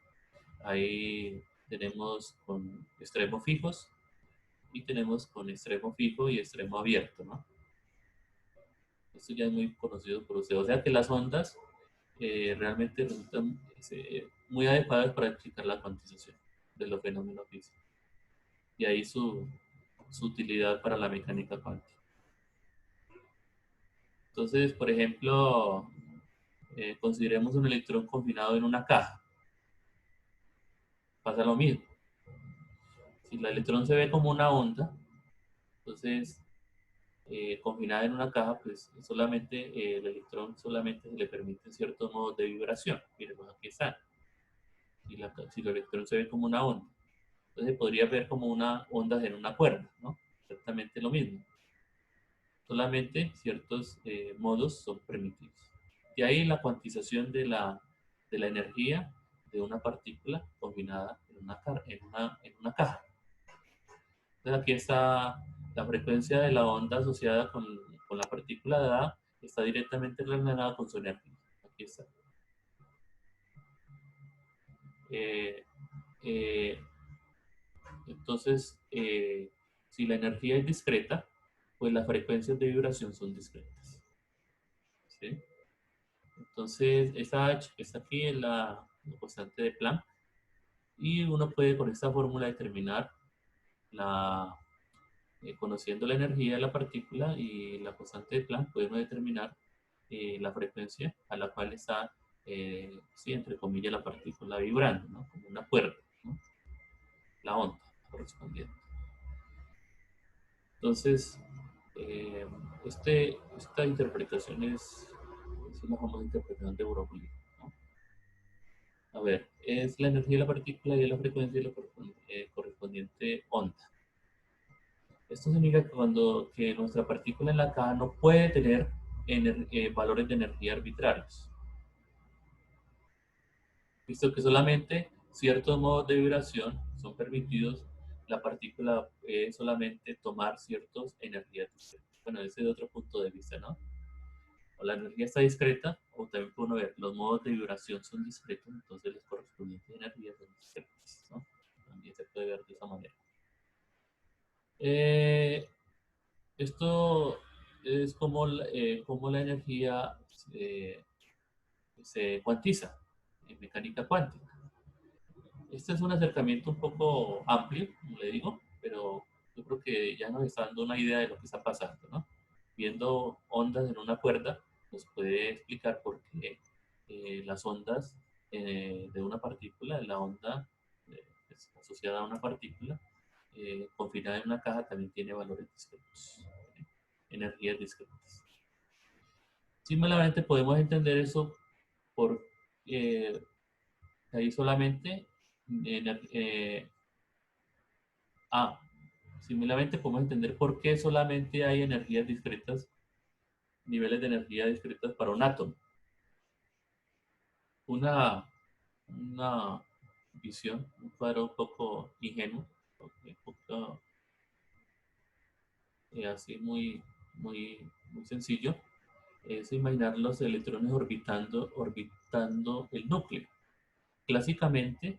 Ahí tenemos con extremos fijos y tenemos con extremo fijo y extremo abierto, ¿no? Esto ya es muy conocido por ustedes. O sea que las ondas realmente resultan muy adecuadas para explicar la cuantización de los fenómenos físicos. Y ahí su utilidad para la mecánica cuántica. Entonces, por ejemplo, consideremos un electrón confinado en una caja. Pasa lo mismo. Si el electrón se ve como una onda, entonces confinada en una caja, pues solamente el electrón solamente se le permite ciertos modos de vibración. Miren, pues aquí están. Si el electrón se ve como una onda, entonces se podría ver como una onda en una cuerda, ¿no? Exactamente lo mismo. Solamente ciertos modos son permitidos. De ahí la cuantización de la energía de una partícula combinada en una caja. Entonces aquí está la frecuencia de la onda asociada con la partícula dada, está directamente relacionada con su energía. Aquí está. Eh, eh, entonces, si la energía es discreta, pues las frecuencias de vibración son discretas. ¿Sí? Entonces, esa H que está aquí es la constante de Planck y uno puede con esta fórmula determinar conociendo la energía de la partícula y la constante de Planck, podemos determinar la frecuencia a la cual está, sí, entre comillas, la partícula vibrando, ¿no? Como una cuerda, ¿no? La onda correspondiente. Entonces, eh, esta interpretación es una famosa interpretación de Broglie, ¿no? A ver, es la energía de la partícula y es la frecuencia de la correspondiente onda. Esto significa que nuestra partícula en la caja no puede tener valores de energía arbitrarios, visto que solamente ciertos modos de vibración son permitidos, la partícula puede solamente tomar ciertas energías discretas. Bueno, ese es otro punto de vista, ¿no? O la energía está discreta, o también podemos ver, los modos de vibración son discretos, entonces las correspondientes energías son discretas, ¿no? También se puede ver de esa manera. Eh, Esto es como la energía eh, se cuantiza en mecánica cuántica. Este es un acercamiento un poco amplio, como le digo, pero yo creo que ya nos está dando una idea de lo que está pasando, ¿no? Viendo ondas en una cuerda, nos puede explicar por qué las ondas de una partícula, la onda asociada a una partícula, confinada en una caja, también tiene valores discretos, energías discretas. Simplemente podemos entender eso por ahí solamente eh, ah, simplemente podemos entender por qué solamente hay energías discretas, niveles de energía discretas para un átomo. Una, una, visión, un cuadro un poco ingenuo, un poco así muy sencillo, es imaginar los electrones orbitando el núcleo. Clásicamente,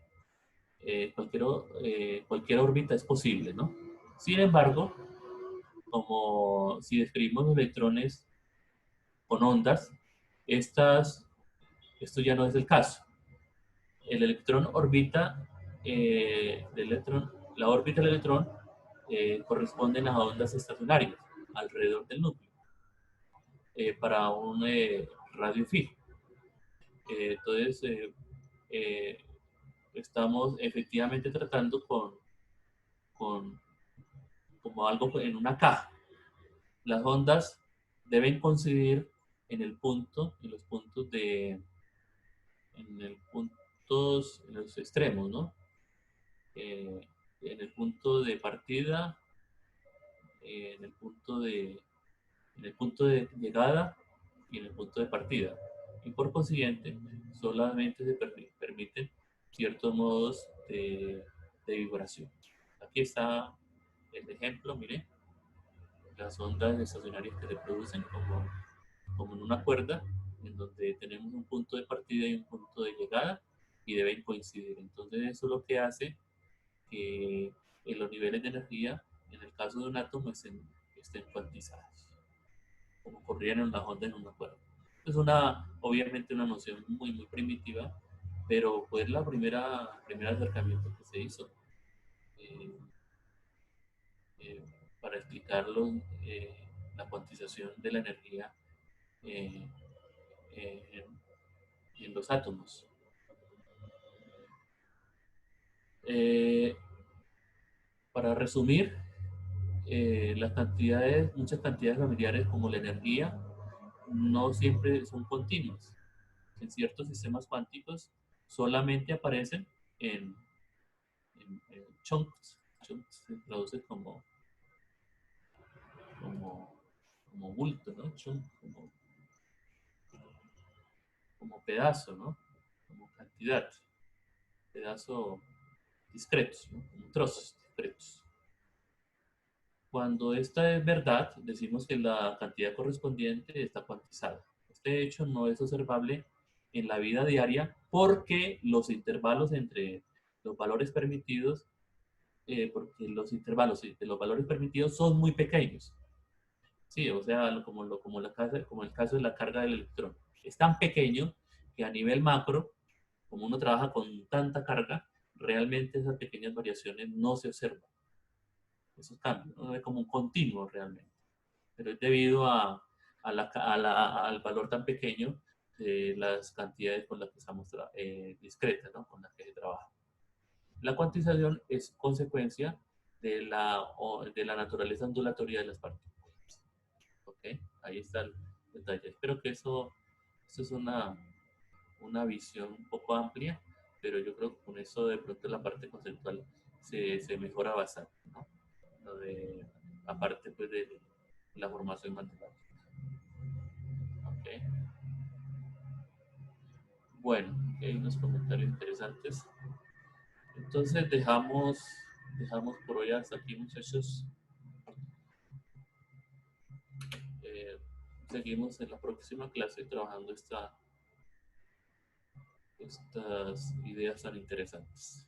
cualquier órbita es posible, ¿no? Sin embargo, como si describimos los electrones con ondas, esto ya no es el caso. El electrón orbita, la órbita del electrón corresponden a ondas estacionarias alrededor del núcleo para un radio fijo. Entonces, eh, estamos efectivamente tratando con como algo en una caja. Las ondas deben coincidir en los puntos en los extremos, ¿no? En el punto de partida, eh, en el punto de, en el punto de llegada y en el punto de partida. Y por consiguiente, solamente se permiten ciertos modos de vibración. Aquí está el ejemplo, mire, las ondas estacionarias que se producen como en una cuerda, en donde tenemos un punto de partida y un punto de llegada y deben coincidir. Entonces eso es lo que hace que los niveles de energía, en el caso de un átomo, estén cuantizados, como ocurrieron las ondas en una cuerda. Es obviamente una noción muy primitiva, pero fue la primer acercamiento que se hizo eh, eh, para explicarlo, la cuantización de la energía eh, en, en los átomos. Eh, para resumir, muchas cantidades familiares como la energía, no siempre son continuas. En ciertos sistemas cuánticos solamente aparecen en chunks. Chunks se traduce como, como bulto, ¿no? Chunk, como pedazo, ¿no? Como cantidad, pedazo discretos, ¿no? Como trozos discretos. Cuando esta es verdad, decimos que la cantidad correspondiente está cuantizada. Este hecho no es observable en la vida diaria porque los intervalos entre los valores permitidos, porque los intervalos de los valores permitidos son muy pequeños. Sí, o sea, como el caso de la carga del electrón. Es tan pequeño que a nivel macro, como uno trabaja con tanta carga, realmente esas pequeñas variaciones no se observan. Esos cambios, no es como un continuo realmente. Pero es debido al valor tan pequeño de las cantidades con las que estamos discretas, ¿no? Con las que se trabaja. La cuantización es consecuencia de la naturaleza ondulatoria de las partículas. ¿Ok? Ahí está el detalle. Espero que eso es una visión un poco amplia, pero yo creo que con eso de pronto la parte conceptual se mejora bastante, ¿no? Lo de, aparte pues de la formación matemática. Okay. Bueno, hay unos comentarios interesantes. Entonces dejamos por hoy hasta aquí, muchachos. Eh, Seguimos en la próxima clase trabajando estas ideas tan interesantes.